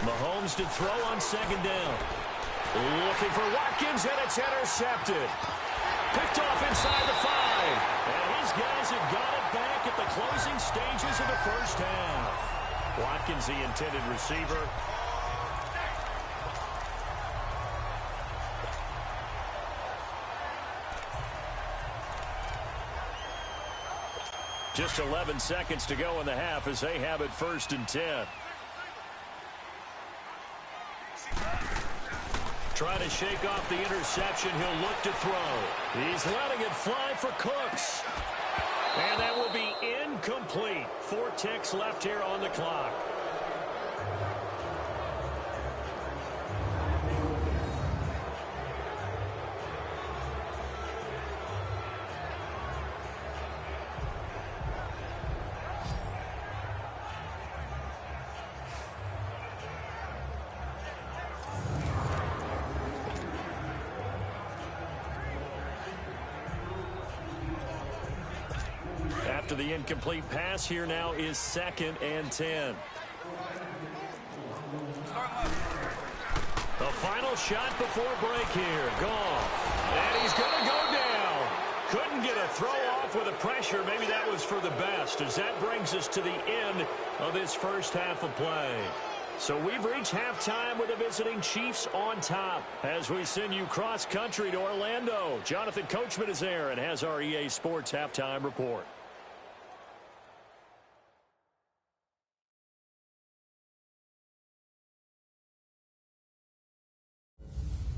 Mahomes to throw on second down. Looking for Watkins, and it's intercepted. Picked off inside the 5. And his guys have got it back at the closing stages of the first half. Watkins, the intended receiver. Just 11 seconds to go in the half as they have it 1st and 10. Trying to shake off the interception. He'll look to throw. He's letting it fly for Cooks. And that will be incomplete. 4 ticks left here on the clock. After the incomplete pass, here now is 2nd and 10. The final shot before break here. Goff. And he's going to go down. Couldn't get a throw off with the pressure. Maybe that was for the best, as that brings us to the end of this first half of play. So we've reached halftime with the visiting Chiefs on top as we send you cross-country to Orlando. Jonathan Coachman is there and has our EA Sports halftime report.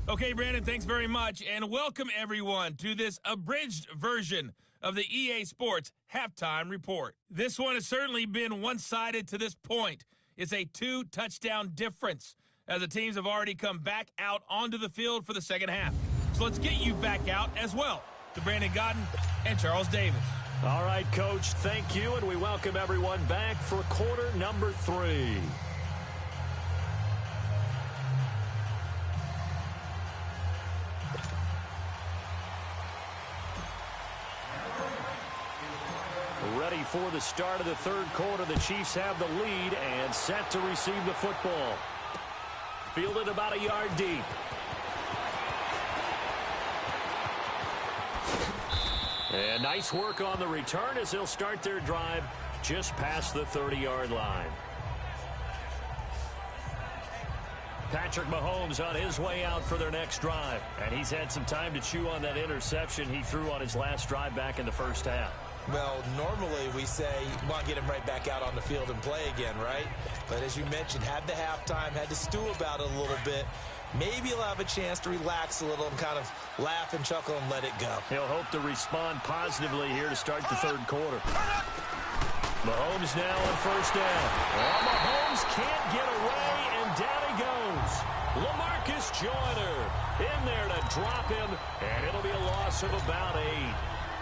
Okay, Brandon, thanks very much, and welcome everyone to this abridged version of the EA Sports Halftime Report. This one has certainly been one-sided to this point. It's a 2-touchdown difference, as the teams have already come back out onto the field for the second half. So let's get you back out as well to Brandon Gaudin and Charles Davis. All right, Coach, thank you, and we welcome everyone back for quarter number 3. Ready for the start of the third quarter. The Chiefs have the lead and set to receive the football. Fielded about a yard deep. And nice work on the return as they'll start their drive just past the 30-yard line. Patrick Mahomes on his way out for their next drive. And he's had some time to chew on that interception he threw on his last drive back in the first half. Well, normally we say you want to get him right back out on the field and play again, right? But as you mentioned, had the halftime, had to stew about it a little bit. Maybe he'll have a chance to relax a little and kind of laugh and chuckle and let it go. He'll hope to respond positively here to start the third quarter. Mahomes now on first down. Well, Mahomes can't get away, and down he goes. LaMarcus Joyner in there to drop him, and it'll be a loss of about 8.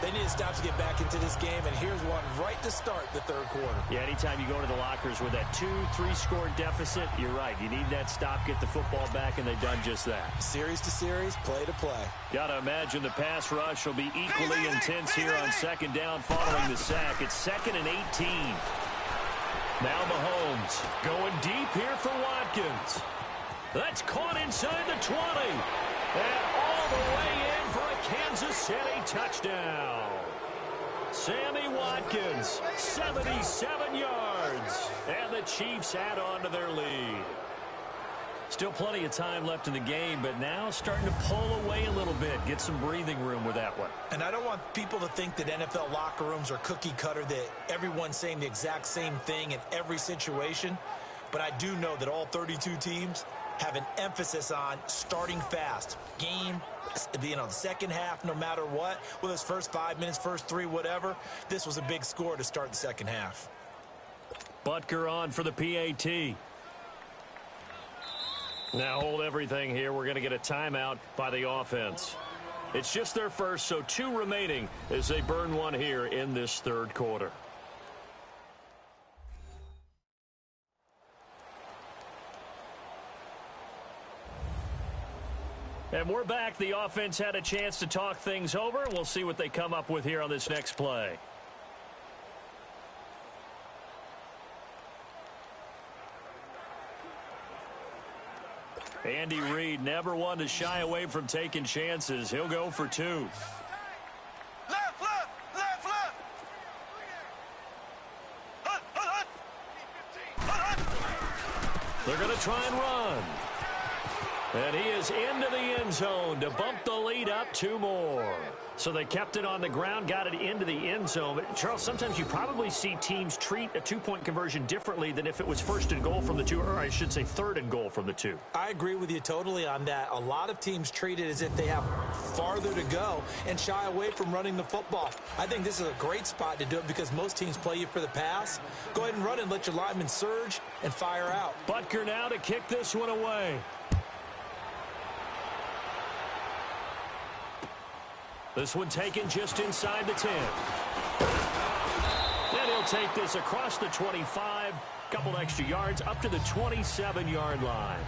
They need to stop to get back into this game, and here's one right to start the third quarter. Yeah, anytime you go to the lockers with that 2-3 score deficit, you're right. You need that stop, get the football back, and they've done just that. Series to series, play to play. Got to imagine the pass rush will be equally intense here on second down following the sack. It's 2nd and 18. Now Mahomes going deep here for Watkins. That's caught inside the 20. And all the way in for a Kansas City touchdown. Sammy Watkins, 77 yards. And the Chiefs add on to their lead. Still plenty of time left in the game, but now starting to pull away a little bit. Get some breathing room with that one. And I don't want people to think that NFL locker rooms are cookie cutter, that everyone's saying the exact same thing in every situation. But I do know that all 32 teams have an emphasis on starting fast. Game, the second half, no matter what, whether it's first 5 minutes, first 3, whatever. This was a big score to start the second half. Butker on for the PAT. Now hold everything here. We're going to get a timeout by the offense. It's just their first, so 2 remaining as they burn one here in this third quarter. And we're back. The offense had a chance to talk things over. We'll see what they come up with here on this next play. Andy Reid, never one to shy away from taking chances. He'll go for 2. Left, left, left, left. Hut, hut, hut. Hut, hut. They're going to try and run. And he is into the end zone to bump the lead up 2 more. So they kept it on the ground, got it into the end zone. But Charles, sometimes you probably see teams treat a 2-point conversion differently than if it was first and goal from the 2, or I should say third and goal from the 2. I agree with you totally on that. A lot of teams treat it as if they have farther to go and shy away from running the football. I think this is a great spot to do it because most teams play you for the pass. Go ahead and run and let your linemen surge and fire out. Butker now to kick this one away. This one taken just inside the 10. And he'll take this across the 25. Couple extra yards up to the 27-yard line.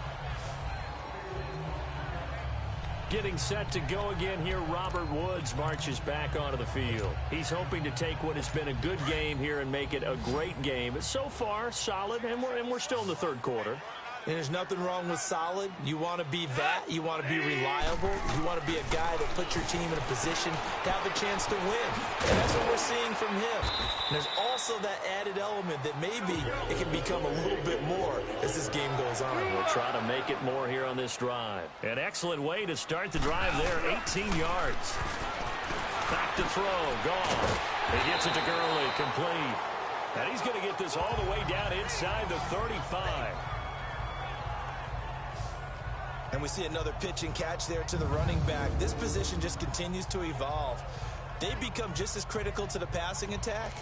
Getting set to go again here, Robert Woods marches back onto the field. He's hoping to take what has been a good game here and make it a great game. So far, solid, and we're still in the third quarter. And there's nothing wrong with solid. You want to be that. You want to be reliable. You want to be a guy that puts your team in a position to have a chance to win. And that's what we're seeing from him. And there's also that added element that maybe it can become a little bit more as this game goes on. We'll try to make it more here on this drive. An excellent way to start the drive there, 18 yards. Back to throw, gone. He gets it to Gurley, complete. And he's going to get this all the way down inside the 35. And we see another pitch and catch there to the running back. This position just continues to evolve. They become just as critical to the passing attack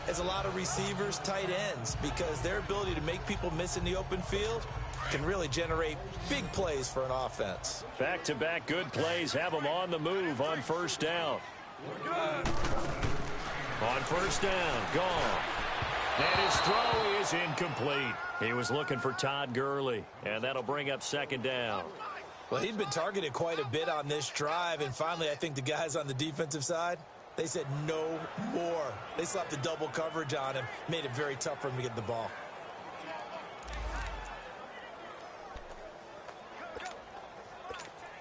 as a lot of receivers, tight ends, because their ability to make people miss in the open field can really generate big plays for an offense. Back-to-back good plays have them on the move on first down. On first down, gone. And his throw is incomplete. He was looking for Todd Gurley, and that'll bring up second down. Well, he'd been targeted quite a bit on this drive, and finally I think the guys on the defensive side, they said no more. They slapped the double coverage on him, made it very tough for him to get the ball.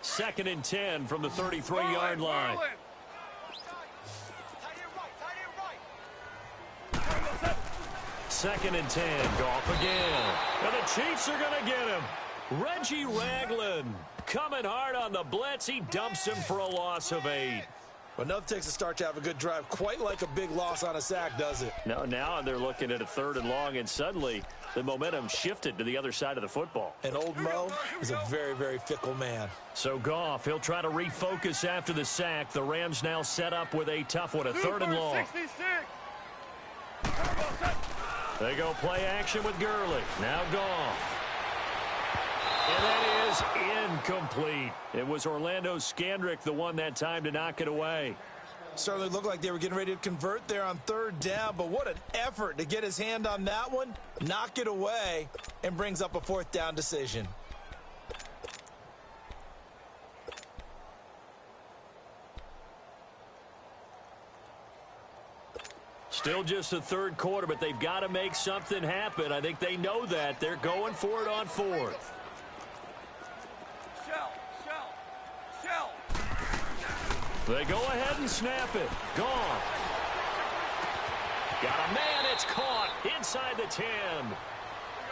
Second and 10 from the 33-yard line. Second and 10, Goff again. And the Chiefs are going to get him. Reggie Ragland coming hard on the blitz. He dumps him for a loss of 8. Well, enough takes a start to have a good drive. Quite like a big loss on a sack, does it? No, now they're looking at a third and long, and suddenly the momentum shifted to the other side of the football. And old Mo is a very, very fickle man. So Goff, he'll try to refocus after the sack. The Rams now set up with a tough one, a third and long. They go play action with Gurley. Now Goff. And that is incomplete. It was Orlando Scandrick, the one that time to knock it away. Certainly looked like they were getting ready to convert there on third down, but what an effort to get his hand on that one, knock it away, and brings up a fourth down decision. Still just the third quarter, but they've got to make something happen. I think they know that. They're going for it on fourth. They go ahead and snap it. Gone. Got a man. It's caught inside the 10.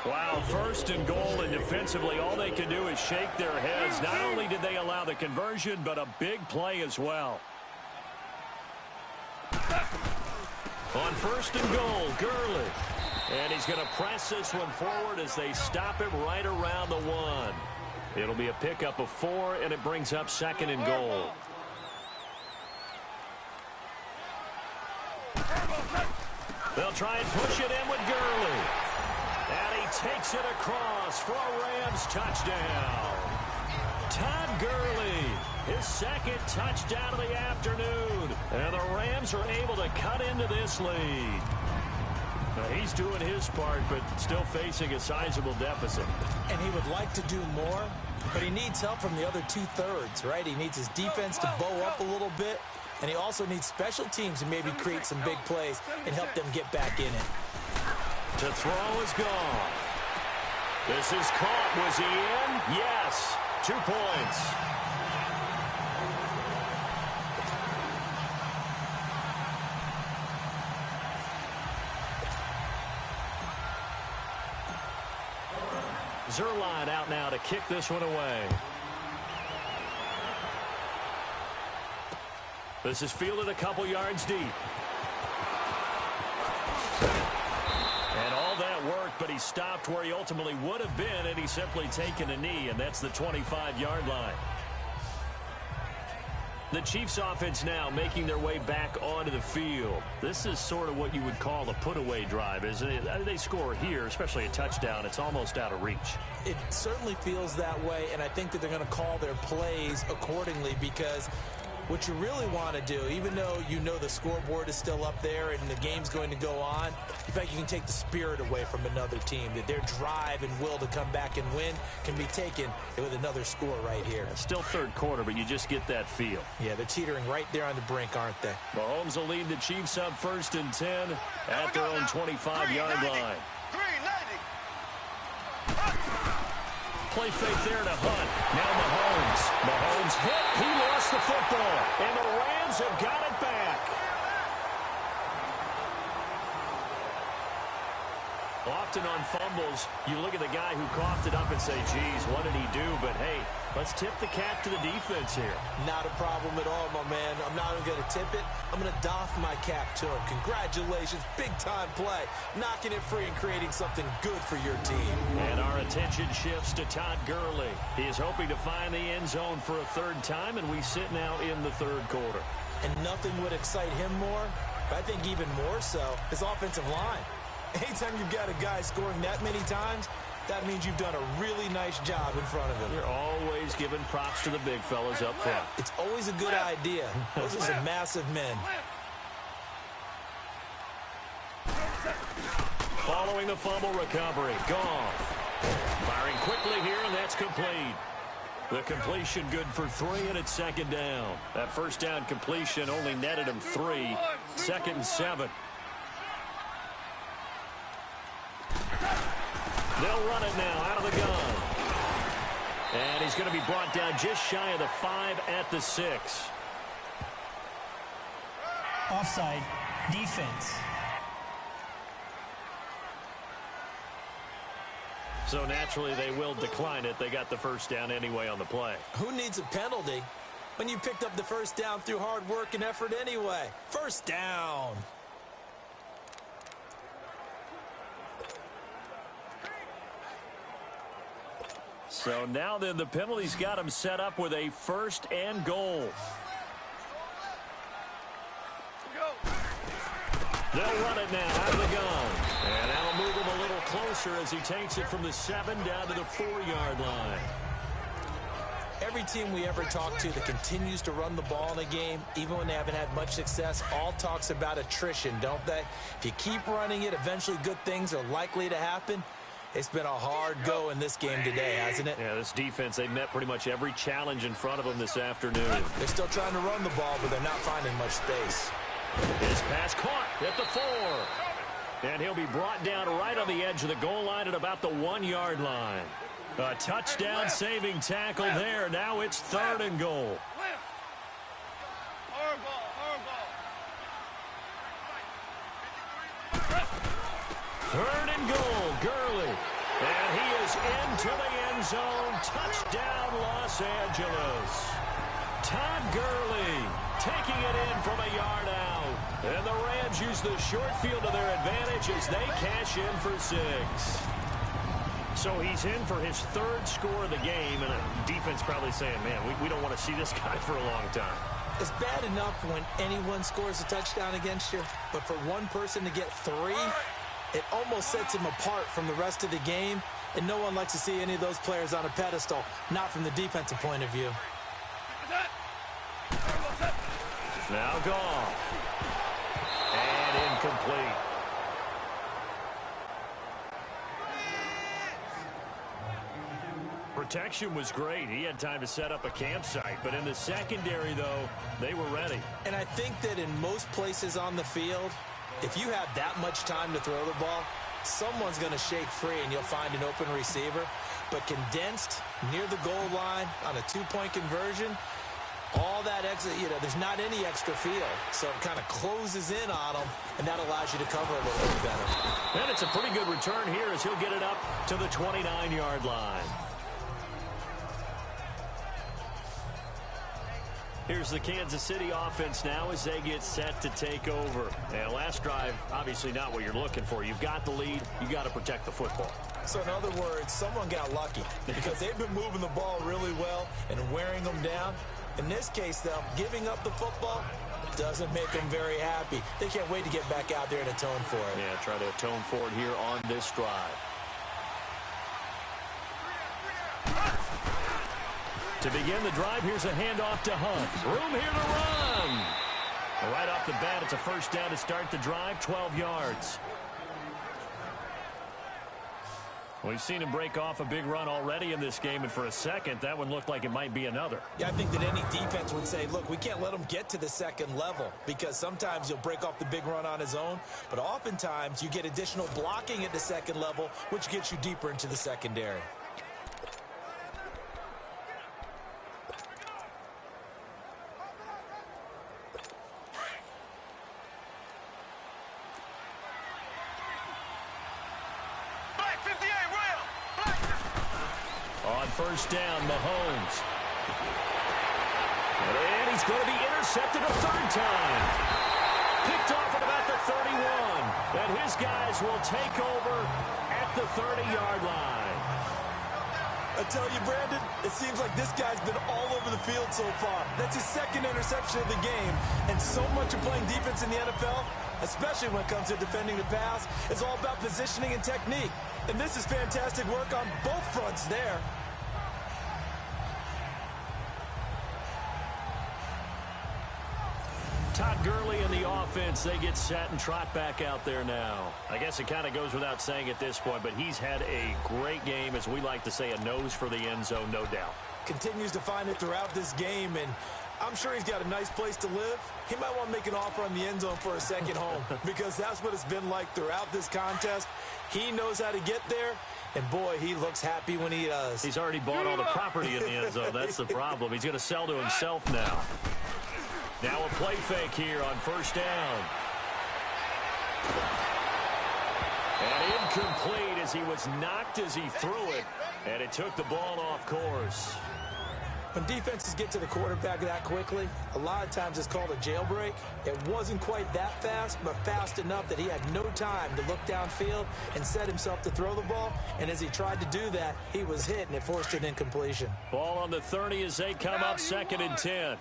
Wow, first and goal, and defensively all they can do is shake their heads. Not only did they allow the conversion, but a big play as well. On first and goal, Gurley. And he's going to press this one forward as they stop him right around the 1. It'll be a pickup of 4, and it brings up second and goal. They'll try and push it in with Gurley. takes it across for a Rams touchdown. Todd Gurley, his second touchdown of the afternoon. And the Rams are able to cut into this lead. Now, he's doing his part, but still facing a sizable deficit. And he would like to do more, but he needs help from the other two-thirds, right? He needs his defense to bow up a little bit, and he also needs special teams to maybe create some big plays and help them get back in it. To throw is gone. This is caught. Was he in? Yes. 2 points. Zuerlein out now to kick this one away. This is fielded a couple yards deep. And all that worked, but he stopped where he ultimately would have been, and he's simply taken a knee, and that's the 25-yard line. The Chiefs offense now making their way back onto the field. This is sort of what you would call a put-away drive, isn't it? They score here, especially a touchdown. It's almost out of reach. It certainly feels that way, and I think that they're going to call their plays accordingly, because what you really want to do, even though you know the scoreboard is still up there and the game's going to go on, in fact, you can take the spirit away from another team. That their drive and will to come back and win can be taken with another score right here. It's still third quarter, but you just get that feel. Yeah, they're teetering right there on the brink, aren't they? Mahomes will lead the Chiefs up 1st and 10 at their own 25-yard line. 390. Play fake there to Hunt. Now Mahomes. Mahomes hit. He lost the football. And the Rams have got it back. Often on fumbles, you look at the guy who coughed it up and say, geez, what did he do? But, hey, let's tip the cap to the defense here. Not a problem at all, my man. I'm not even going to tip it. I'm going to doff my cap to him. Congratulations. Big-time play. Knocking it free and creating something good for your team. And our attention shifts to Todd Gurley. He is hoping to find the end zone for a third time, and we sit now in the third quarter. And nothing would excite him more, but I think even more so, his offensive line. Anytime you've got a guy scoring that many times, that means you've done a really nice job in front of him. You're always giving props to the big fellas up front. It's always a good idea. Those are some massive men. Following the fumble recovery, Goff. Firing quickly here, and that's complete. The completion good for 3, and it's 2nd down. That first down completion only netted him 3. 2nd and 7. They'll run it now out of the gun. And he's going to be brought down just shy of the 5 at the 6. Offside. Defense. So naturally they will decline it. They got the first down anyway on the play. Who needs a penalty when you picked up the first down through hard work and effort anyway? First down. So now then the penalty's got him set up with a 1st and goal. They'll run it now out of the gun. And that'll move him a little closer as he takes it from the 7 down to the 4-yard line. Every team we ever talk to that continues to run the ball in a game, even when they haven't had much success, all talks about attrition, don't they? If you keep running it, eventually good things are likely to happen. It's been a hard go in this game today, hasn't it? Yeah, this defense, they met pretty much every challenge in front of them this afternoon. They're still trying to run the ball, but they're not finding much space. His pass caught at the 4. And he'll be brought down right on the edge of the goal line at about the 1-yard line. A touchdown saving tackle there. Now it's 3rd and goal. Third and goal, Gurley. And he is into the end zone. Touchdown, Los Angeles. Todd Gurley taking it in from a yard out. And the Rams use the short field to their advantage as they cash in for 6. So he's in for his 3rd score of the game, and the defense probably saying, man, we don't want to see this guy for a long time. It's bad enough when anyone scores a touchdown against you, but for one person to get 3, It almost sets him apart from the rest of the game, and no one likes to see any of those players on a pedestal, not from the defensive point of view. Now Goff. And incomplete. Protection was great. He had time to set up a campsite. But in the secondary, though, they were ready. And I think that in most places on the field, if you have that much time to throw the ball, someone's going to shake free and you'll find an open receiver. But condensed near the goal line on a two-point conversion, all that extra, there's not any extra field. So it kind of closes in on them, and that allows you to cover a little bit better. And it's a pretty good return here as he'll get it up to the 29-yard line. Here's the Kansas City offense now as they get set to take over. And last drive, obviously not what you're looking for. You've got the lead. You've got to protect the football. So in other words, someone got lucky because they've been moving the ball really well and wearing them down. In this case, though, giving up the football doesn't make them very happy. They can't wait to get back out there and atone for it. Yeah, try to atone for it here on this drive. To begin the drive, here's a handoff to Hunt. Room here to run. Right off the bat, it's a first down to start the drive, 12 yards. We've seen him break off a big run already in this game, and for a second, that one looked like it might be another. Yeah, I think that any defense would say, look, we can't let him get to the second level because sometimes he'll break off the big run on his own, but oftentimes you get additional blocking at the second level, which gets you deeper into the secondary. First down, Mahomes. And he's going to be intercepted a third time. Picked off at about the 31. And his guys will take over at the 30-yard line. I tell you, Brandon, it seems like this guy's been all over the field so far. That's his second interception of the game. And so much of playing defense in the NFL, especially when it comes to defending the pass, is all about positioning and technique. And this is fantastic work on both fronts there. Todd Gurley and the offense, they get set and trot back out there now. I guess it kind of goes without saying at this point, but he's had a great game, as we like to say, a nose for the end zone, no doubt. Continues to find it throughout this game, and I'm sure he's got a nice place to live. He might want to make an offer on the end zone for a second home because that's what it's been like throughout this contest. He knows how to get there, and boy, he looks happy when he does. He's already bought all the property in the end zone. That's the problem. He's going to sell to himself now. Now a play fake here on first down. And incomplete as he was knocked as he threw it, and it took the ball off course. When defenses get to the quarterback that quickly, a lot of times it's called a jailbreak. It wasn't quite that fast, but fast enough that he had no time to look downfield and set himself to throw the ball. And as he tried to do that, he was hit, and it forced an incompletion. Ball on the 30 as they come up 2nd and 10.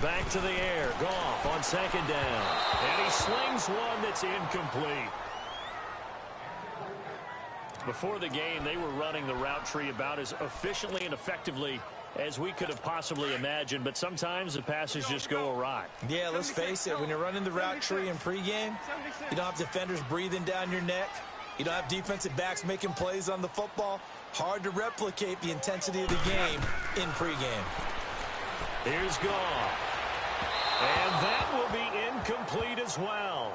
Back to the air. Goff on 2nd down. And he slings one that's incomplete. Before the game, they were running the route tree about as efficiently and effectively as we could have possibly imagined, but sometimes the passes just go awry. Yeah, let's face it. When you're running the route tree in pregame, you don't have defenders breathing down your neck. You don't have defensive backs making plays on the football. Hard to replicate the intensity of the game in pregame. Here's Goff. And that will be incomplete as well.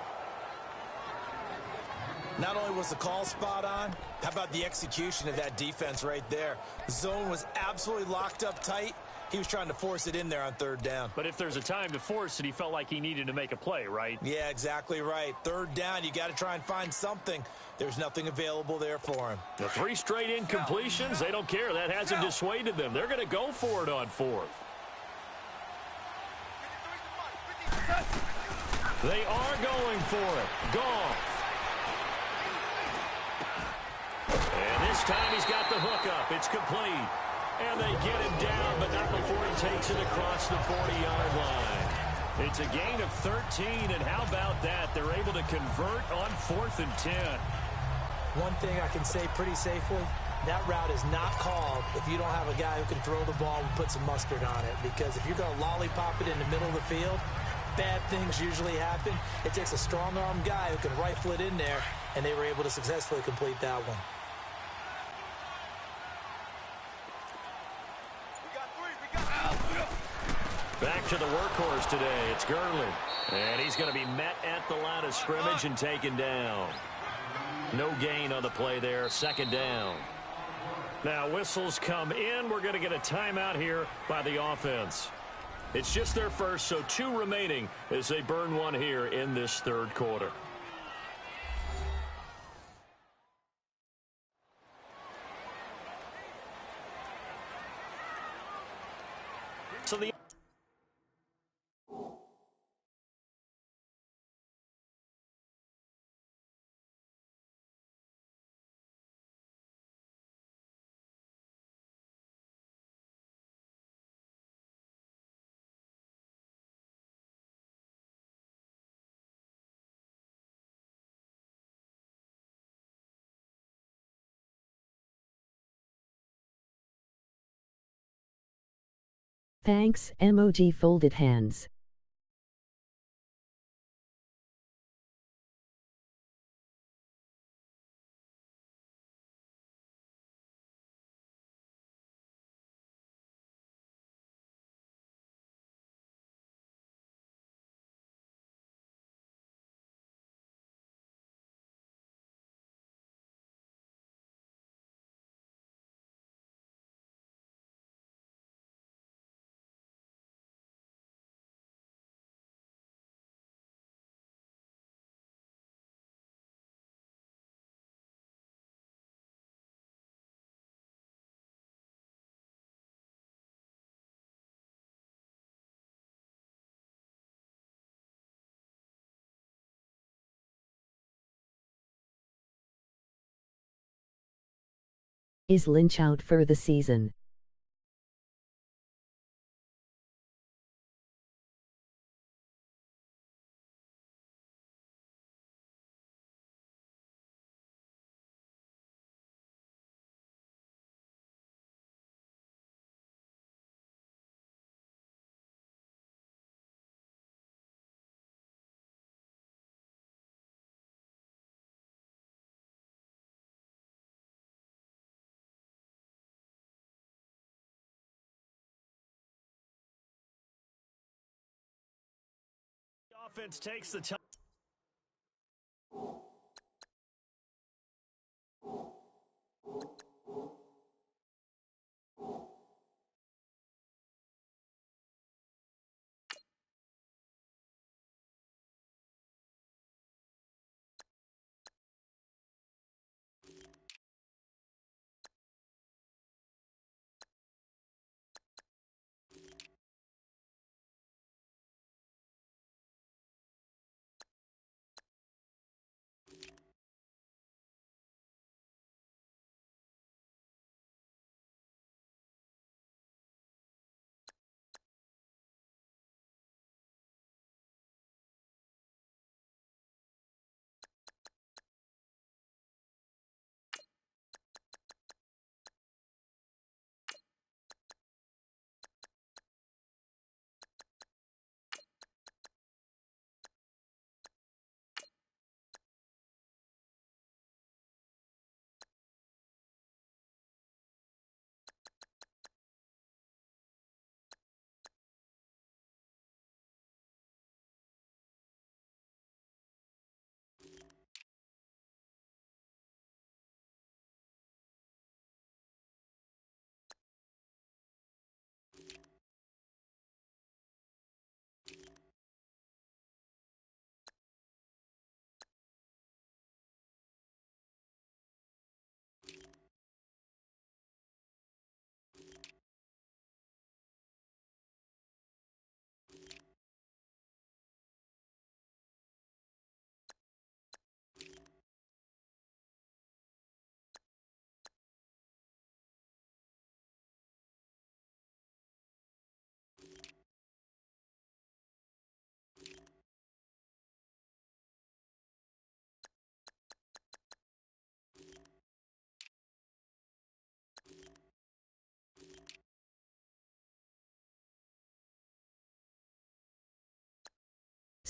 Not only was the call spot on, how about the execution of that defense right there? The zone was absolutely locked up tight. He was trying to force it in there on 3rd down. But if there's a time to force it, he felt like he needed to make a play, right? Yeah, exactly right. 3rd down, you got to try and find something. There's nothing available there for him. The 3 straight incompletions, they don't care. That hasn't dissuaded them. They're going to go for it on 4th. They are going for it. Goff. And this time he's got the hookup. It's complete. And they get him down, but not before he takes it across the 40-yard line. It's a gain of 13, and how about that? They're able to convert on 4th and 10. One thing I can say pretty safely, that route is not called if you don't have a guy who can throw the ball and put some mustard on it. Because if you're going to lollipop it in the middle of the field, bad things usually happen. It takes a strong-arm guy who can rifle it in there, and they were able to successfully complete that one. Back to the workhorse today. It's Gurley. And he's going to be met at the line of scrimmage and taken down. No gain on the play there. 2nd down. Now whistles come in. We're going to get a timeout here by the offense. It's just their first, so 2 remaining as they burn one here in this 3rd quarter. So the Thanks, emoji folded hands. Is Lynch out for the season? offense takes the time.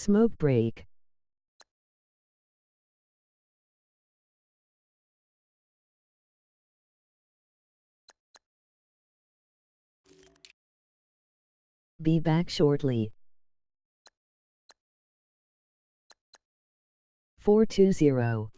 Smoke break. Be back shortly. 420.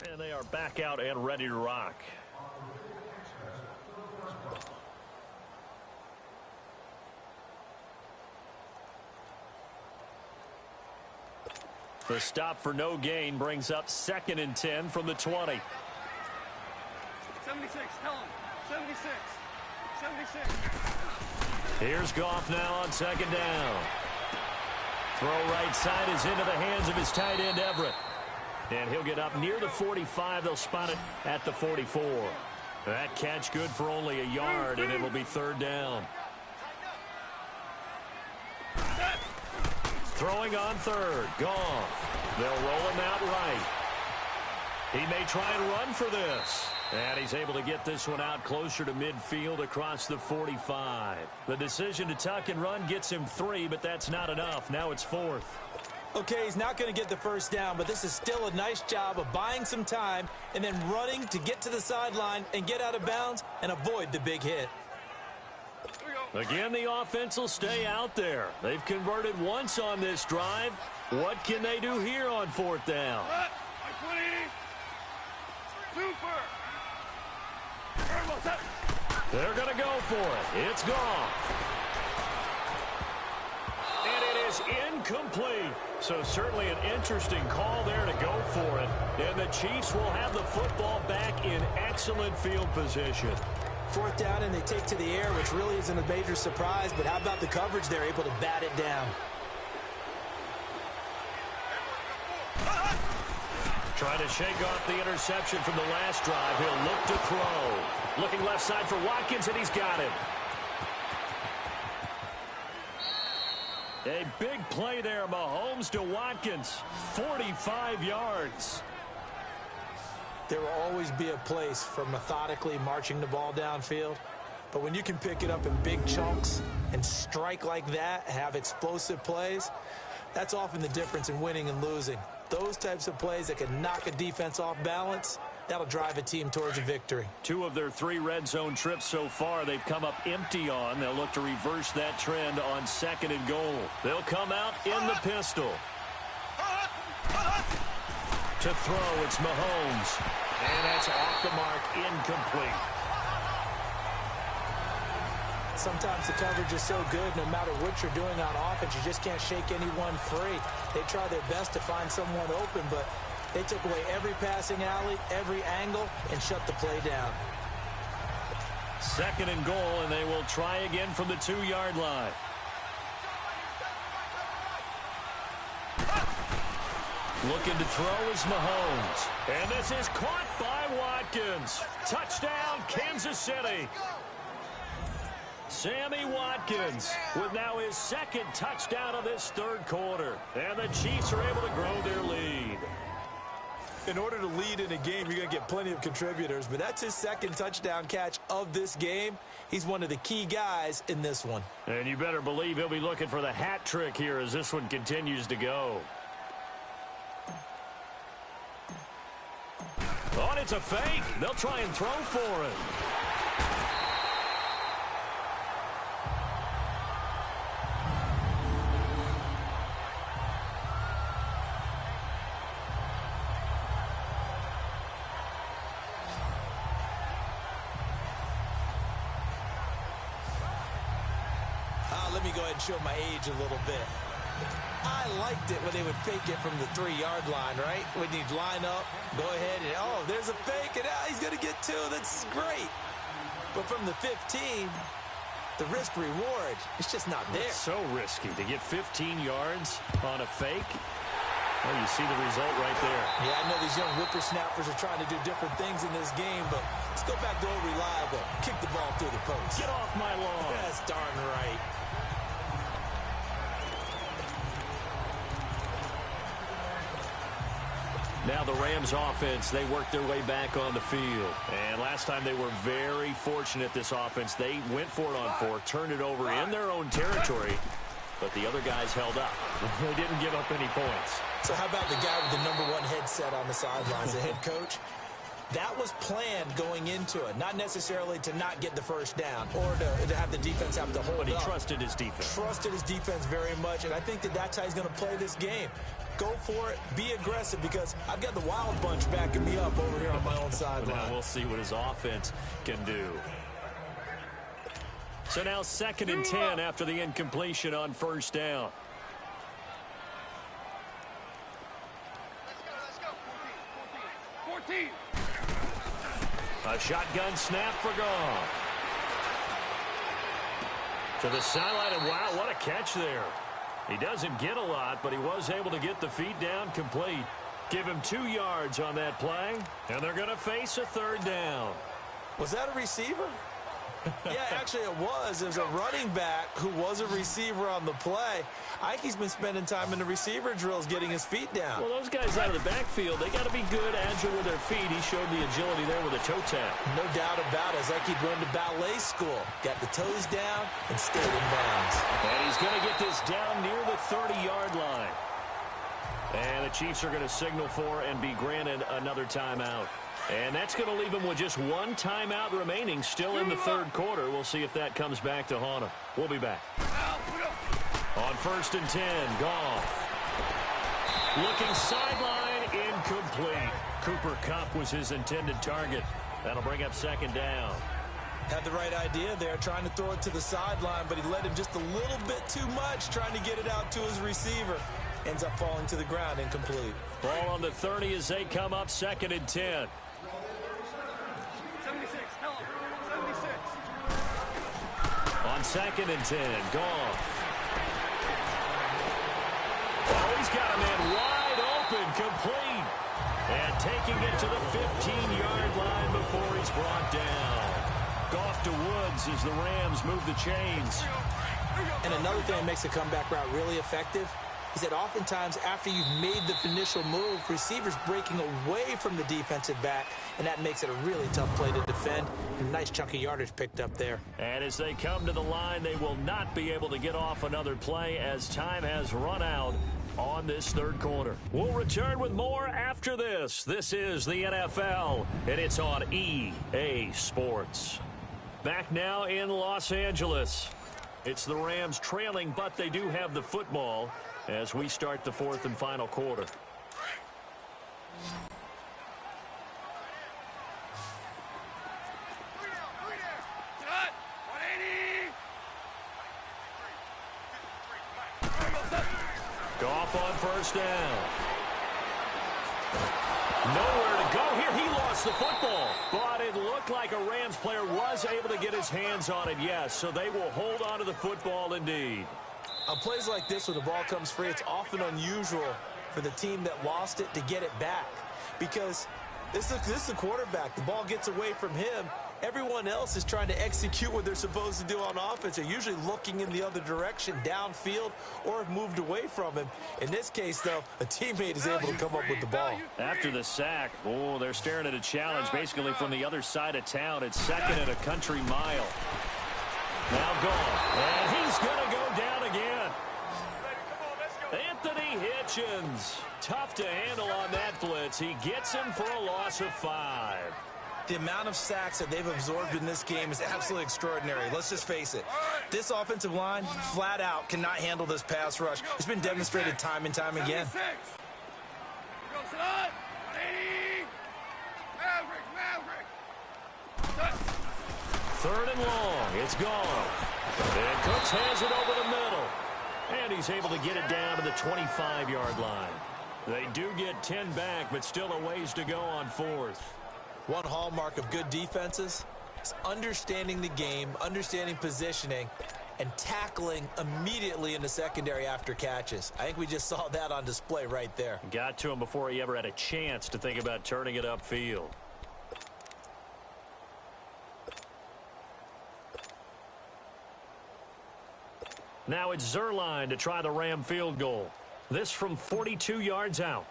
And they are back out and ready to rock. The stop for no gain brings up 2nd and 10 from the 20. 76, tell him. 76. 76. Here's Goff now on 2nd down. Throw right side is into the hands of his tight end, Everett. And he'll get up near the 45. They'll spot it at the 44. That catch good for only a yard, and it'll be 3rd down. Throwing on 3rd. Goff. They'll roll him out right. He may try and run for this. And he's able to get this one out closer to midfield across the 45. The decision to tuck and run gets him 3, but that's not enough. Now it's 4th. Okay, he's not going to get the first down, but this is still a nice job of buying some time and then running to get to the sideline and get out of bounds and avoid the big hit. Again, the offense will stay out there. They've converted once on this drive. What can they do here on 4th down? They're going to go for it. It's Goff. And it is incomplete. So certainly an interesting call there to go for it. And the Chiefs will have the football back in excellent field position. 4th down, and they take to the air, which really isn't a major surprise. But how about the coverage? They're able to bat it down. Trying to shake off the interception from the last drive. He'll look to throw. Looking left side for Watkins, and he's got him. A big play there, Mahomes to Watkins. 45 yards. There will always be a place for methodically marching the ball downfield. But when you can pick it up in big chunks and strike like that, have explosive plays, that's often the difference in winning and losing. Those types of plays that can knock a defense off balance, that'll drive a team towards a victory. 2 of their 3 red zone trips so far, they've come up empty on. They'll look to reverse that trend on 2nd and goal. They'll come out in the pistol. To throw, it's Mahomes. And that's off the mark, incomplete. Sometimes the coverage is so good, no matter what you're doing on offense, you just can't shake anyone free. They try their best to find someone open, but they took away every passing alley, every angle, and shut the play down. 2nd and goal, and they will try again from the 2-yard line. Looking to throw is Mahomes. And this is caught by Watkins. Touchdown, Kansas City. Sammy Watkins with now his 2nd touchdown of this 3rd quarter. And the Chiefs are able to grow their lead. In order to lead in a game, you're going to get plenty of contributors, but that's his 2nd touchdown catch of this game. He's one of the key guys in this one. And you better believe he'll be looking for the hat trick here as this one continues to go. Oh, and it's a fake. They'll try and throw for it. Let me go ahead and show my age a little bit. I liked it when they would fake it from the 3-yard line, right? When you'd line up, go ahead and, oh, there's a fake, and he's going to get 2. That's great. But from the 15, the risk-reward, it's just not there. It's so risky to get 15 yards on a fake. Well, you see the result right there. Yeah, I know these young whippersnappers are trying to do different things in this game, but let's go back to old reliable. Kick the ball through the post. Get off my lawn. That's darn right. Now the Rams offense, they worked their way back on the field. And last time they were very fortunate, this offense. They went for it on 4th, turned it over in their own territory, but the other guys held up. They didn't give up any points. So how about the guy with the #1 headset on the sidelines, the head coach? That was planned going into it, not necessarily to not get the first down or to have the defense have to hold up. But he trusted his defense. Trusted his defense very much, and I think that's how he's going to play this game. Go for it, be aggressive, because I've got the wild bunch backing me up over here on my own sideline. Now we'll see what his offense can do. So now 2nd and 10 after the incompletion on 1st down. 14. A shotgun snap for Goff. To the sideline, and wow, what a catch there. He doesn't get a lot, but he was able to get the feet down complete. Give him 2 yards on that play, and they're going to face a 3rd down. Was that a receiver? Yeah, actually it was. It was a running back who was a receiver on the play. I think he's been spending time in the receiver drills getting his feet down. Well, those guys out of the backfield, they got to be good, agile with their feet. He showed the agility there with a toe tap. No doubt about it. It's like he'd run to ballet school. Got the toes down and stayed in bounds. And he's going to get this down near the 30-yard line. And the Chiefs are going to signal for and be granted another timeout. And that's going to leave him with just 1 timeout remaining still in the 3rd quarter. We'll see if that comes back to haunt him. We'll be back. On 1st and 10, Goff. Looking sideline, incomplete. Cooper Kupp was his intended target. That'll bring up 2nd down. Had the right idea there, trying to throw it to the sideline, but he led him just a little bit too much, trying to get it out to his receiver. Ends up falling to the ground, incomplete. Ball on the 30 as they come up 2nd and 10. 76, tell him. 76. On 2nd and 10, Goff. Oh, he's got a man wide open, complete. And taking it to the 15-yard line before he's brought down. Goff to Woods as the Rams move the chains. And another thing that makes the comeback route really effective is that oftentimes after you've made the initial move, receivers breaking away from the defensive back, and that makes it a really tough play to defend. A nice chunk of yardage picked up there. And as they come to the line, they will not be able to get off another play as time has run out on this 3rd quarter. We'll return with more after this. This is the NFL, and it's on EA Sports. Back now in Los Angeles. It's the Rams trailing, but they do have the football as we start the 4th and final quarter. Cut. 180. Goff on 1st down. Nowhere to go here. He lost the football, but it looked like a Rams player was able to get his hands on it, yes, so they will hold on to the football indeed. On plays like this, when the ball comes free, it's often unusual for the team that lost it to get it back, because this is the quarterback. The ball gets away from him. Everyone else is trying to execute what they're supposed to do on offense. They're usually looking in the other direction, downfield, or have moved away from him. In this case, though, a teammate is able to come up with the ball. After the sack, oh, they're staring at a challenge basically from the other side of town. It's 2nd and a country mile. Now Goff, and he's going to go down again. Anthony Hitchens, tough to handle on that blitz. He gets him for a loss of 5. The amount of sacks that they've absorbed in this game is absolutely extraordinary. Let's just face it. This offensive line, flat out, cannot handle this pass rush. It's been demonstrated time and time again. 76. Go, son. 180. Maverick. 3rd and long. It's gone. And Cooks has it over the middle. And he's able to get it down to the 25-yard line. They do get 10 back, but still a ways to go on 4th. One hallmark of good defenses is understanding the game, understanding positioning, and tackling immediately in the secondary after catches. I think we just saw that on display right there. Got to him before he ever had a chance to think about turning it upfield. Now it's Zuerlein to try the Ram field goal. This from 42 yards out.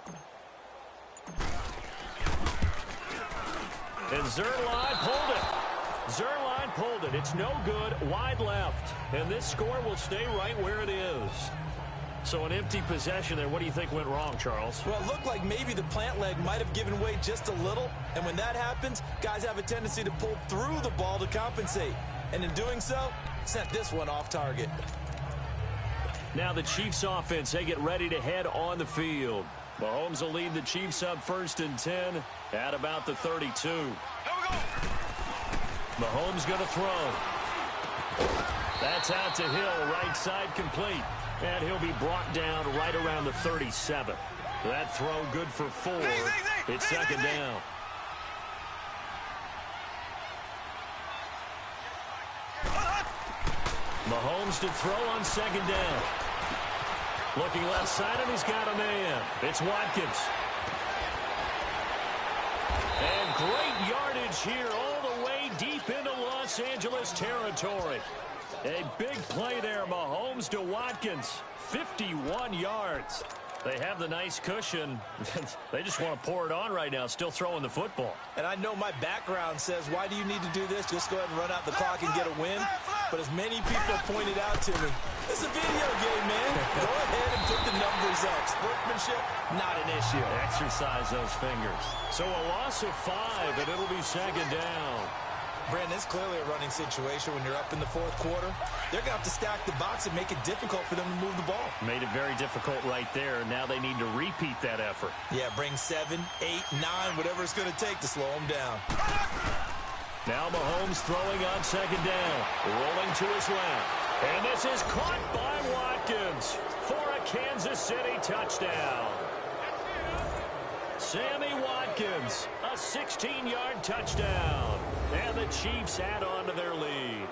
And Zuerlein pulled it. Zuerlein pulled it. It's no good. Wide left. And this score will stay right where it is. So an empty possession there. What do you think went wrong, Charles? Well, it looked like maybe the plant leg might have given way just a little. And when that happens, guys have a tendency to pull through the ball to compensate. And in doing so, sent this one off target. Now the Chiefs offense, they get ready to head on the field. Mahomes will lead the Chiefs up 1st and 10 at about the 32. Mahomes going to throw. That's out to Hill, right side complete. And he'll be brought down right around the 37. That throw good for 4. It's 2nd down. Mahomes to throw on second down. Looking left side, and he's got a man. It's Watkins. And great yardage here all the way deep into Los Angeles territory. A big play there, Mahomes to Watkins. 51 yards. They have the nice cushion. They just want to pour it on right now, still throwing the football. And I know my background says, why do you need to do this? Just go ahead and run out the clock and get a win. But as many people pointed out to me, it's a video game, man. Go ahead and put the numbers up. Sportsmanship, not an issue. Exercise those fingers. So a loss of 5, and it'll be second down. Brandon, it's clearly a running situation when you're up in the fourth quarter. They're going to have to stack the box and make it difficult for them to move the ball. Made it very difficult right there. Now they need to repeat that effort. Yeah, bring 7, 8, 9, whatever it's going to take to slow them down. Now Mahomes throwing on second down. Rolling to his left. And this is caught by Watkins for a Kansas City touchdown. Sammy Watkins, a 16-yard touchdown. And the Chiefs add on to their lead.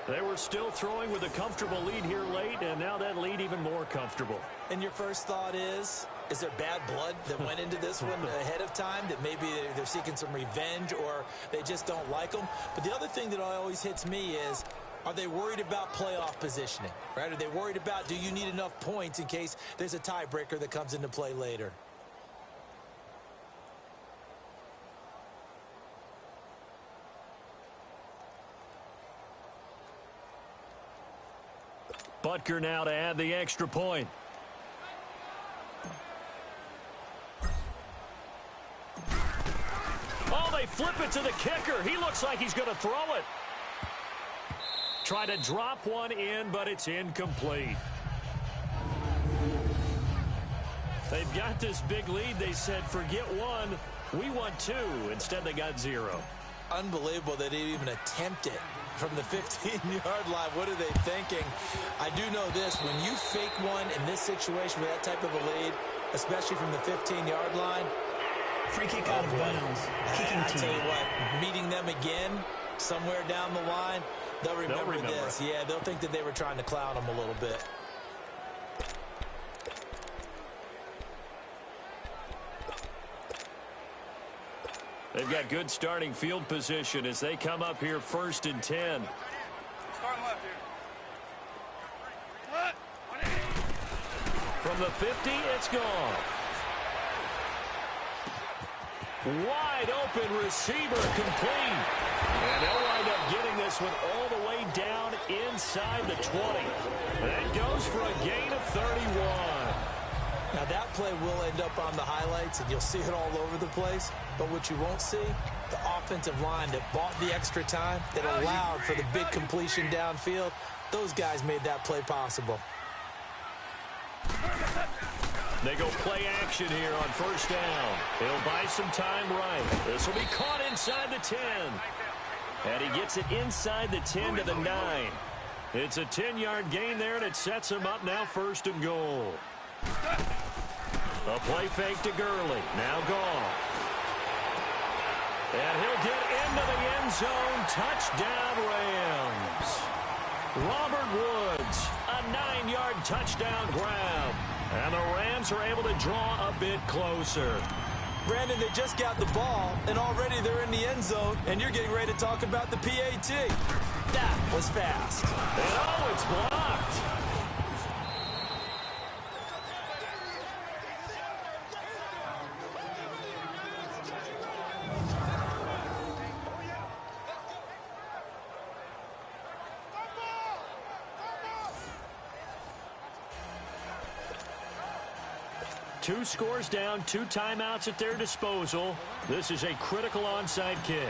They were still throwing with a comfortable lead here late, and now that lead even more comfortable. And your first thought is there bad blood that went into this one ahead of time, that maybe they're seeking some revenge or they just don't like them? But the other thing that always hits me is, are they worried about playoff positioning? Right? Are they worried about, do you need enough points in case there's a tiebreaker that comes into play later? Butker now to add the extra point. Oh, they flip it to the kicker. He looks like he's going to throw it. Try to drop one in, but it's incomplete. They've got this big lead. They said, forget one. We want 2. Instead, they got 0. Unbelievable they didn't even attempt it from the 15-yard line. What are they thinking? I do know this. When you fake one in this situation with that type of a lead, especially from the 15-yard line. Free kick out of bounds. Kicking I team. tell you what, meeting them again somewhere down the line, they'll remember this. Yeah, they'll think that they were trying to clown them a little bit. They've got good starting field position as they come up here 1st and 10. Starting left here. What? From the 50, it's gone. Wide open receiver complete. And they'll wind up getting this one all the way down inside the 20. That goes for a gain of 31. Now that play will end up on the highlights, and you'll see it all over the place. But what you won't see, the offensive line that bought the extra time, that allowed for the big completion downfield, those guys made that play possible. They go play action here on 1st down. He'll buy some time right. This will be caught inside the 10. And he gets it inside the 10 to the 9. It's a 10-yard gain there, and it sets him up now 1st and goal. A play fake to Gurley. Now gone. And he'll get into the end zone. Touchdown, Rams. Robert Woods, a 9-yard touchdown grab. And the Rams are able to draw a bit closer. Brandon, they just got the ball, and already they're in the end zone, and you're getting ready to talk about the PAT. That was fast. And oh, it's blocked. Two scores down, 2 timeouts at their disposal. This is a critical onside kick.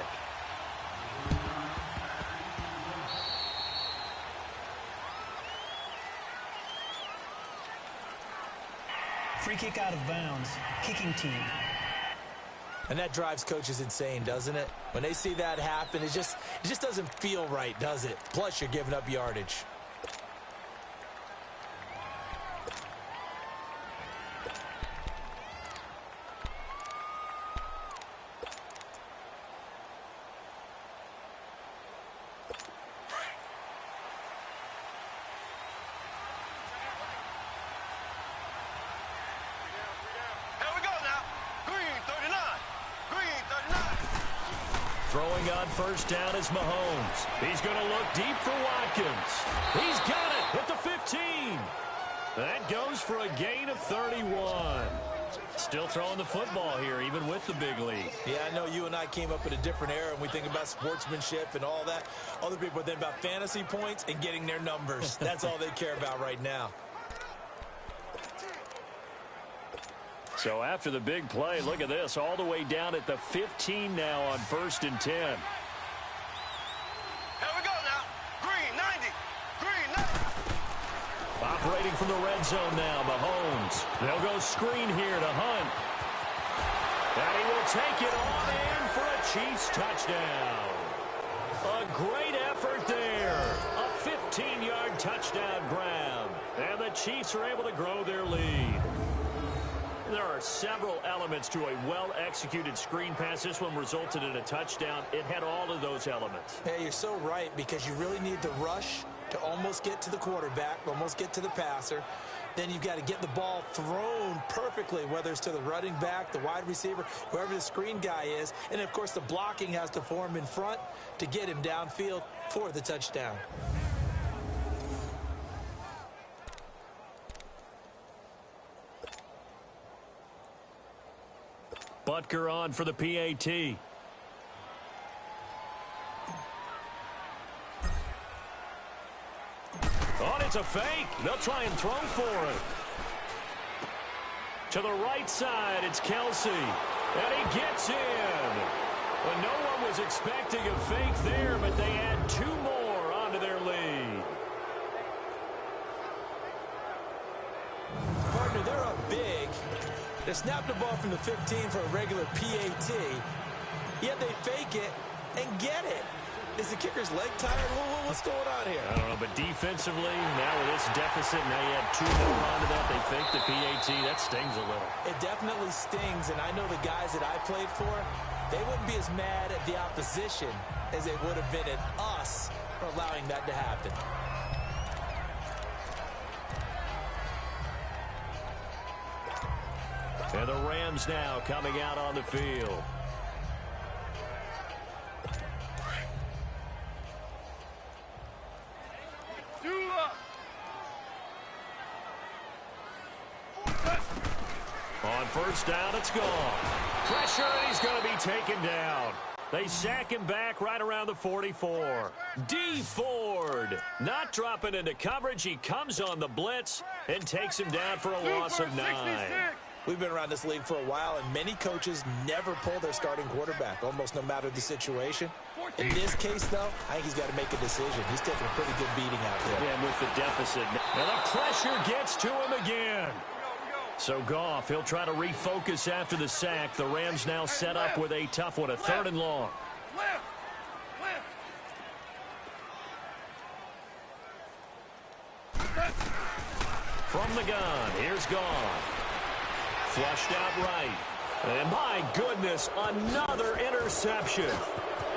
Free kick out of bounds. Kicking team. And that drives coaches insane, doesn't it? When they see that happen, it just doesn't feel right, does it? Plus, you're giving up yardage. Throwing on first down is Mahomes. He's going to look deep for Watkins. He's got it at the 15. That goes for a gain of 31. Still throwing the football here, even with the big lead. Yeah, I know you and I came up in a different era, and we think about sportsmanship and all that. Other people think about fantasy points and getting their numbers. That's all they care about right now. So after the big play, look at this, all the way down at the 15 now on 1st and 10. Here we go now. Green, 90. Green, 90. Operating from the red zone now, Mahomes. They'll go screen here to Hunt. And he will take it on in for a Chiefs touchdown. A great effort there. A 15-yard touchdown grab. And the Chiefs are able to grow their lead. There are several elements to a well-executed screen pass. This one resulted in a touchdown. It had all of those elements. Hey, you're so right, because you really need the rush to almost get to the quarterback, almost get to the passer. Then you've got to get the ball thrown perfectly, whether it's to the running back, the wide receiver, whoever the screen guy is. And, of course, the blocking has to form in front to get him downfield for the touchdown. Butker on for the PAT. Oh, it's a fake. They'll try and throw for it. To the right side, it's Kelsey. And he gets in. Well, no one was expecting a fake there, but they add 2 more onto their lead. Partner, they're up big. They snapped the ball from the 15 for a regular PAT, yet they fake it and get it. Is the kicker's leg tired? What's going on here? I don't know, but defensively, now with this deficit, now you add 2 more onto that. They fake the PAT. That stings a little. It definitely stings, and I know the guys that I played for, they wouldn't be as mad at the opposition as they would have been at us for allowing that to happen. And the Rams now coming out on the field. On first down, it's gone. Pressure, and he's going to be taken down. They sack him back right around the 44. D. Ford not dropping into coverage. He comes on the blitz and takes him down for a loss of 9. We've been around this league for a while, and many coaches never pull their starting quarterback, almost no matter the situation. In this case, though, I think he's got to make a decision. He's taking a pretty good beating out there. Yeah, with the deficit. Now the pressure gets to him again. So Goff, he'll try to refocus after the sack. The Rams now set up with a tough one, a 3rd and long. From the gun, here's Goff. Flushed out right. And my goodness, another interception.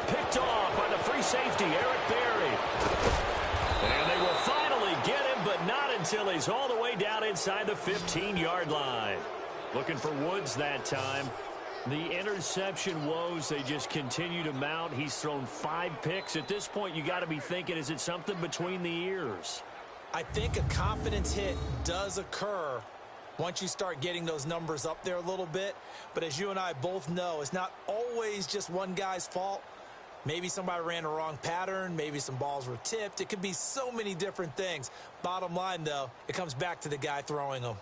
Picked off by the free safety, Eric Berry. And they will finally get him, but not until he's all the way down inside the 15-yard line. Looking for Woods that time. The interception woes, they just continue to mount. He's thrown 5 picks. At this point, you got to be thinking, is it something between the ears? I think a confidence hit does occur once you start getting those numbers up there a little bit. But as you and I both know, it's not always just one guy's fault. Maybe somebody ran a wrong pattern. Maybe some balls were tipped. It could be so many different things. Bottom line, though, it comes back to the guy throwing them.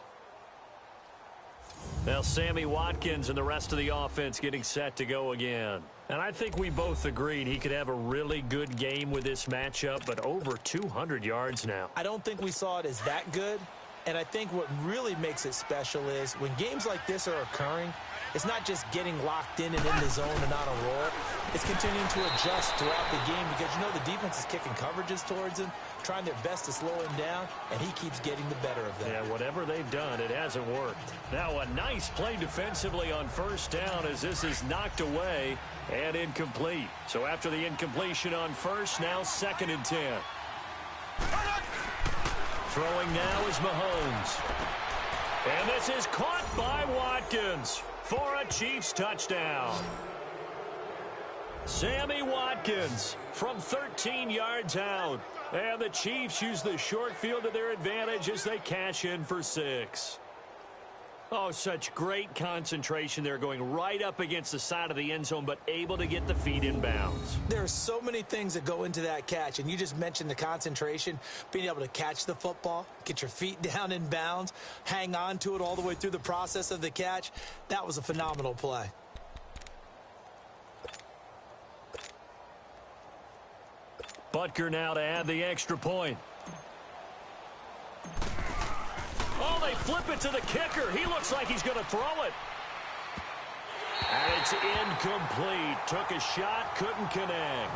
Now Sammy Watkins and the rest of the offense getting set to go again. And I think we both agreed he could have a really good game with this matchup, but over 200 yards now. I don't think we saw it as that good. And I think what really makes it special is when games like this are occurring, it's not just getting locked in and in the zone and on a roll. It's continuing to adjust throughout the game because, you know, the defense is kicking coverages towards him, trying their best to slow him down, and he keeps getting the better of them. Yeah, whatever they've done, it hasn't worked. Now a nice play defensively on first down as this is knocked away and incomplete. So after the incompletion on first, now 2nd and 10. Throwing now is Mahomes. And this is caught by Watkins for a Chiefs touchdown. Sammy Watkins from 13 yards out. And the Chiefs use the short field to their advantage as they cash in for 6. Oh, such great concentration there, going right up against the side of the end zone, but able to get the feet in bounds. There are so many things that go into that catch, and you just mentioned the concentration, being able to catch the football, get your feet down in bounds, hang on to it all the way through the process of the catch. That was a phenomenal play. Butker now to add the extra point. Oh, they flip it to the kicker. He looks like he's going to throw it. And it's incomplete. Took a shot, couldn't connect.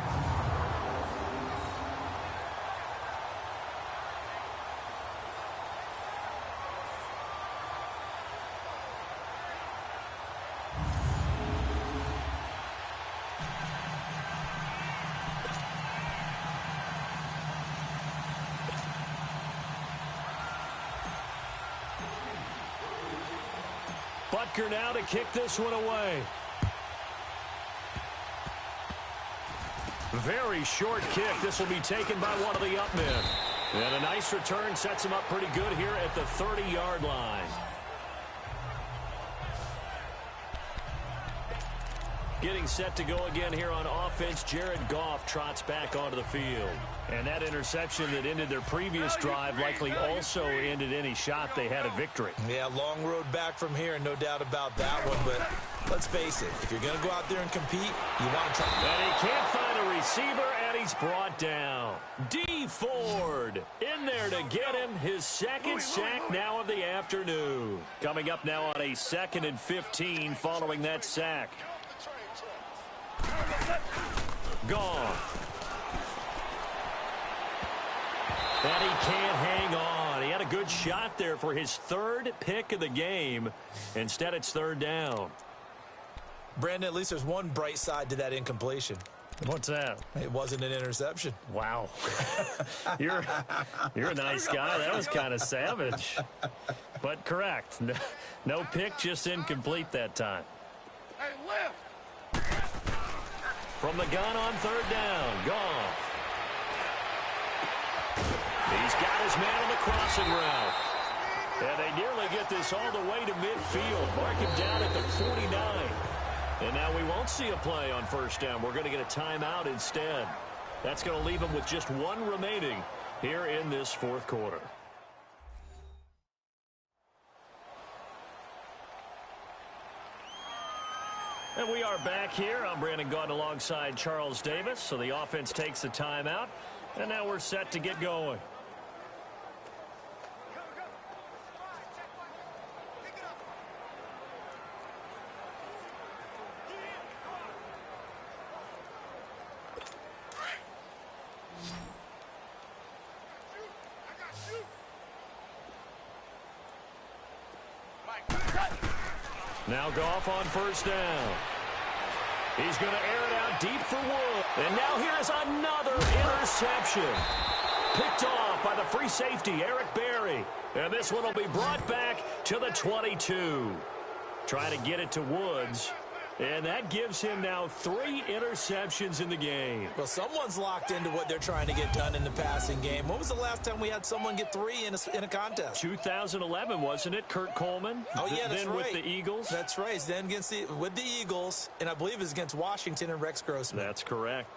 Butker now to kick this one away. Very short kick. This will be taken by one of the up men. And a nice return sets him up pretty good here at the 30-yard line. Getting set to go again here on offense, Jared Goff trots back onto the field. And that interception that ended their previous drive likely also ended any shot they had at victory. Yeah, long road back from here, no doubt about that one. But let's face it, if you're going to go out there and compete, you want to try. And he can't find a receiver, and he's brought down. Dee Ford in there to get him. His second sack now of the afternoon. Coming up now on a 2nd and 15 following that sack. Gone. And he can't hang on. He had a good shot there for his 3rd pick of the game. Instead, it's 3rd down. Brandon, at least there's one bright side to that incompletion. What's that? It wasn't an interception. Wow. You're a nice guy. That was kind of savage. But correct. No pick, just incomplete that time. Hey, left. From the gun on 3rd down. Goff. He's got his man on the crossing route. And they nearly get this all the way to midfield. Mark him down at the 49. And now we won't see a play on 1st down. We're going to get a timeout instead. That's going to leave him with just 1 remaining here in this 4th quarter. And we are back here. I'm Brandon Gaudin alongside Charles Davis. So the offense takes the timeout. And now we're set to get going. Now Goff on 1st down. He's going to air it out deep for Wood. And now here's another interception. Picked off by the free safety, Eric Berry. And this one will be brought back to the 22. Trying to get it to Woods. And that gives him now 3 interceptions in the game. Well, someone's locked into what they're trying to get done in the passing game. When was the last time we had someone get 3 in a contest? 2011, wasn't it? Kurt Coleman? Oh, yeah, that's then right. With the Eagles? That's right. Then with the Eagles, and I believe it was against Washington and Rex Grossman. That's correct.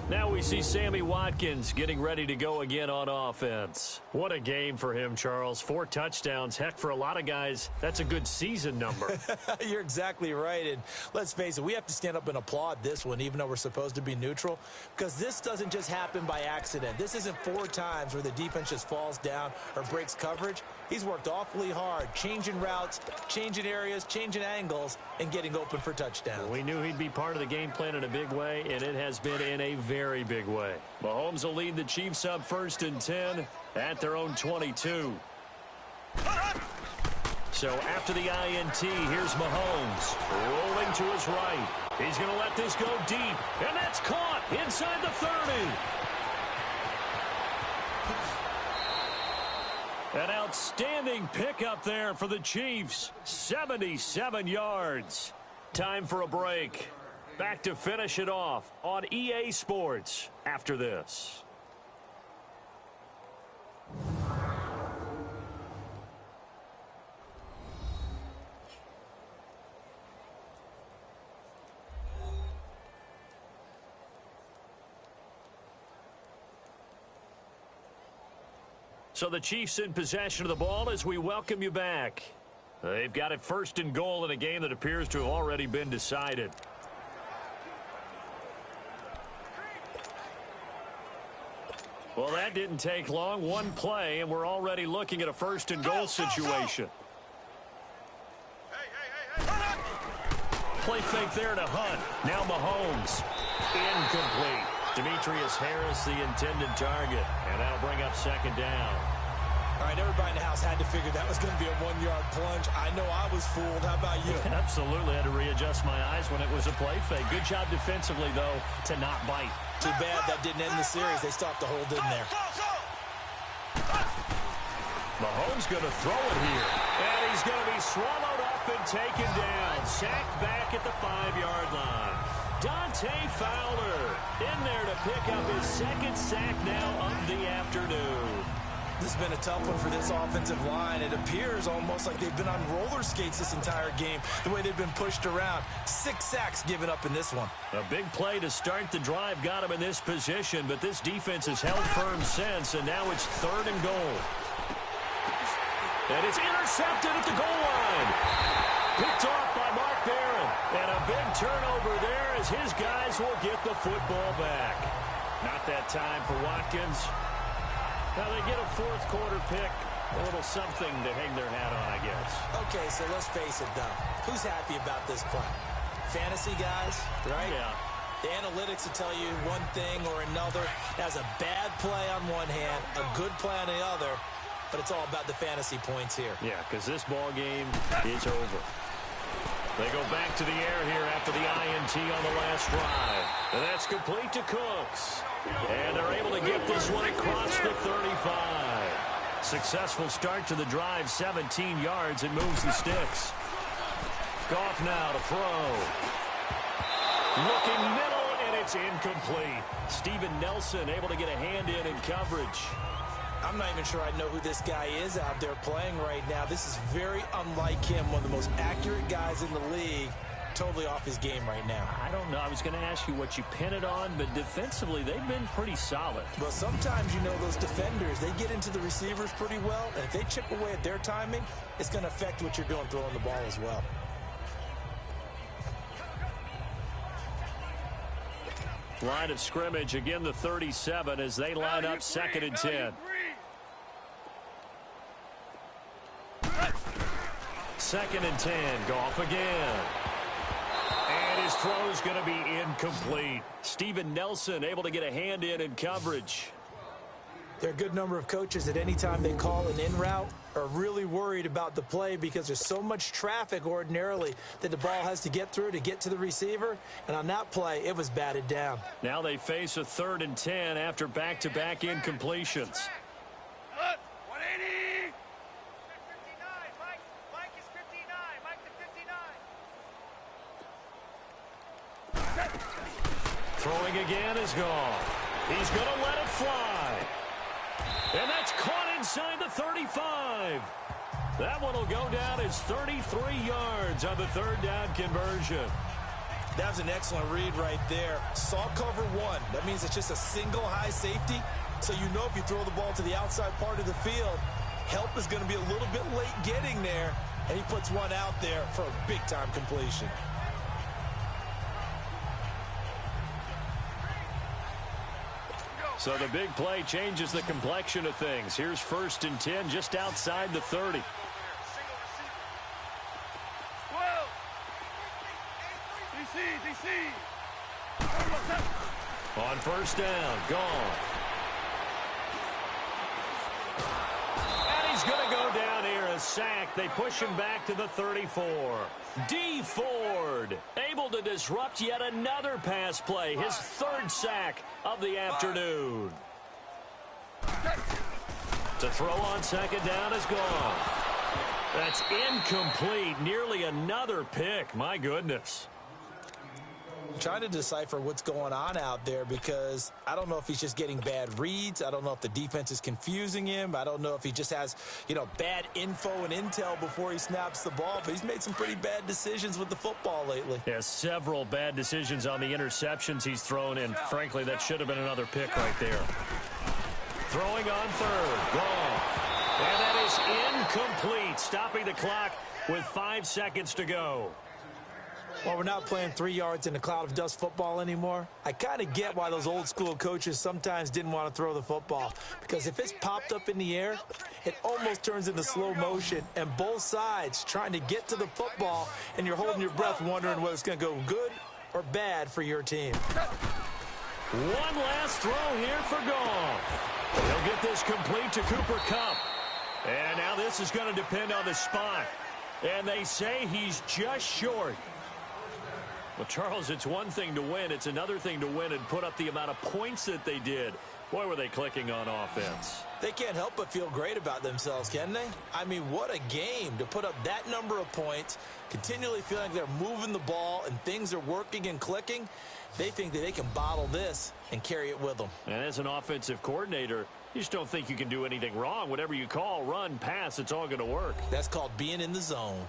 Now we see Sammy Watkins getting ready to go again on offense. What a game for him, Charles. 4 touchdowns. Heck, for a lot of guys, that's a good season number. You're exactly right. And let's face it, we have to stand up and applaud this one, even though we're supposed to be neutral, because this doesn't just happen by accident. This isn't 4 times where the defense just falls down or breaks coverage. He's worked awfully hard, changing routes, changing areas, changing angles, and getting open for touchdowns. We knew he'd be part of the game plan in a big way, and it has been in a very big way. Mahomes will lead the Chiefs up 1st and 10 at their own 22. So after the INT, here's Mahomes rolling to his right. He's going to let this go deep, and that's caught inside the 30. An outstanding pickup there for the Chiefs. 77 yards. Time for a break. Back to finish it off on EA Sports after this. So the Chiefs in possession of the ball as we welcome you back. They've got it first and goal in a game that appears to have already been decided. Well, that didn't take long. One play, and we're already looking at a first and goal situation. Play fake there to Hunt. Now Mahomes. Incomplete. Demetrius Harris, the intended target. And that'll bring up second down. All right, everybody in the house had to figure that was going to be a one-yard plunge. I know I was fooled. How about you? Absolutely. I had to readjust my eyes when it was a play fake. Good job defensively, though, to not bite. Too bad that didn't end the series. They stopped the hold in there. Mahomes going to throw it here. And he's going to be swallowed up and taken down. Sacked back at the 5-yard line. Dante Fowler in there to pick up his second sack now of the afternoon. This has been a tough one for this offensive line. It appears almost like they've been on roller skates this entire game, the way they've been pushed around. 6 sacks given up in this one. A big play to start the drive got him in this position, but this defense has held firm since, and now it's third and goal. And it's intercepted at the goal line. Picked off by Mark Barron. And a big turnover there as his guys will get the football back. Not that time for Watkins. Now they get a fourth quarter pick. A little something to hang their hat on, I guess. Okay, so let's face it, though. Who's happy about this play? Fantasy guys, right? Yeah. The analytics will tell you one thing or another. Has a bad play on one hand, a good play on the other, but it's all about the fantasy points here. Yeah, because this ball game is over. They go back to the air here after the INT on the last drive. And that's complete to Cooks. And they're able to get this one across the 35. Successful start to the drive, 17 yards, and moves the sticks. Goff now to throw. Looking middle, and it's incomplete. Steven Nelson able to get a hand in coverage. I'm not even sure I know who this guy is out there playing right now. This is very unlike him, one of the most accurate guys in the league. Totally off his game right now. I don't know. I was going to ask you what you pin it on, but defensively, they've been pretty solid. Well, sometimes, you know, those defenders, they get into the receivers pretty well, and if they chip away at their timing, it's going to affect what you're doing throwing the ball as well. Line of scrimmage, again the 37 as they line up second and 10. Second and 10, Goff again. And his throw's going to be incomplete. Steven Nelson able to get a hand in coverage. There are a good number of coaches that any time they call an in route are really worried about the play because there's so much traffic ordinarily that the ball has to get through to get to the receiver. And on that play, it was batted down. Now they face a third and 10 after back-to-back incompletions. 180. Mike is 59. Mike to 59. Throwing again is gone. He's going to let it fly. And that's caught inside the 35. That one will go down as 33 yards on the third down conversion. That was an excellent read right there. Saw cover one. That means it's just a single high safety. So you know if you throw the ball to the outside part of the field, help is going to be a little bit late getting there. And he puts one out there for a big-time completion. So the big play changes the complexion of things. Here's first and 10 just outside the 30. On first down, gone. And he's going to go down here, a sack. They push him back to the 34. Dee Ford able to disrupt yet another pass play. His third sack of the afternoon. To throw on second down is gone. That's incomplete. Nearly another pick. My goodness. trying to decipher what's going on out there because I don't know if he's just getting bad reads. I don't know if the defense is confusing him. I don't know if he just has, bad info and intel before he snaps the ball. But he's made some pretty bad decisions with the football lately. Yeah, several bad decisions on the interceptions he's thrown, and frankly, that should have been another pick right there. Throwing on third. Goff. And that is incomplete, stopping the clock with 5 seconds to go. Well, we're not playing 3 yards in a cloud of dust football anymore. I kind of get why those old school coaches sometimes didn't want to throw the football. Because if it's popped up in the air, it almost turns into slow motion. And both sides trying to get to the football, and you're holding your breath wondering whether it's going to go good or bad for your team. One last throw here for Goff. He'll get this complete to Cooper Kupp. And now this is going to depend on the spot. And they say he's just short. Well, Charles, it's one thing to win. It's another thing to win and put up the amount of points that they did. Boy, were they clicking on offense. They can't help but feel great about themselves, can they? I mean, what a game to put up that number of points, continually feeling like they're moving the ball and things are working and clicking. They think that they can bottle this and carry it with them. And as an offensive coordinator, you just don't think you can do anything wrong. Whatever you call, run, pass, it's all going to work. That's called being in the zone.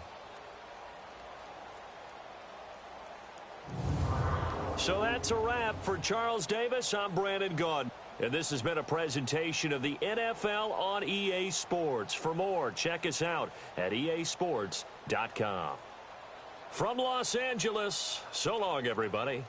So that's a wrap for Charles Davis. I'm Brandon Gaudin. And this has been a presentation of the NFL on EA Sports. For more, check us out at easports.com. From Los Angeles, so long, everybody.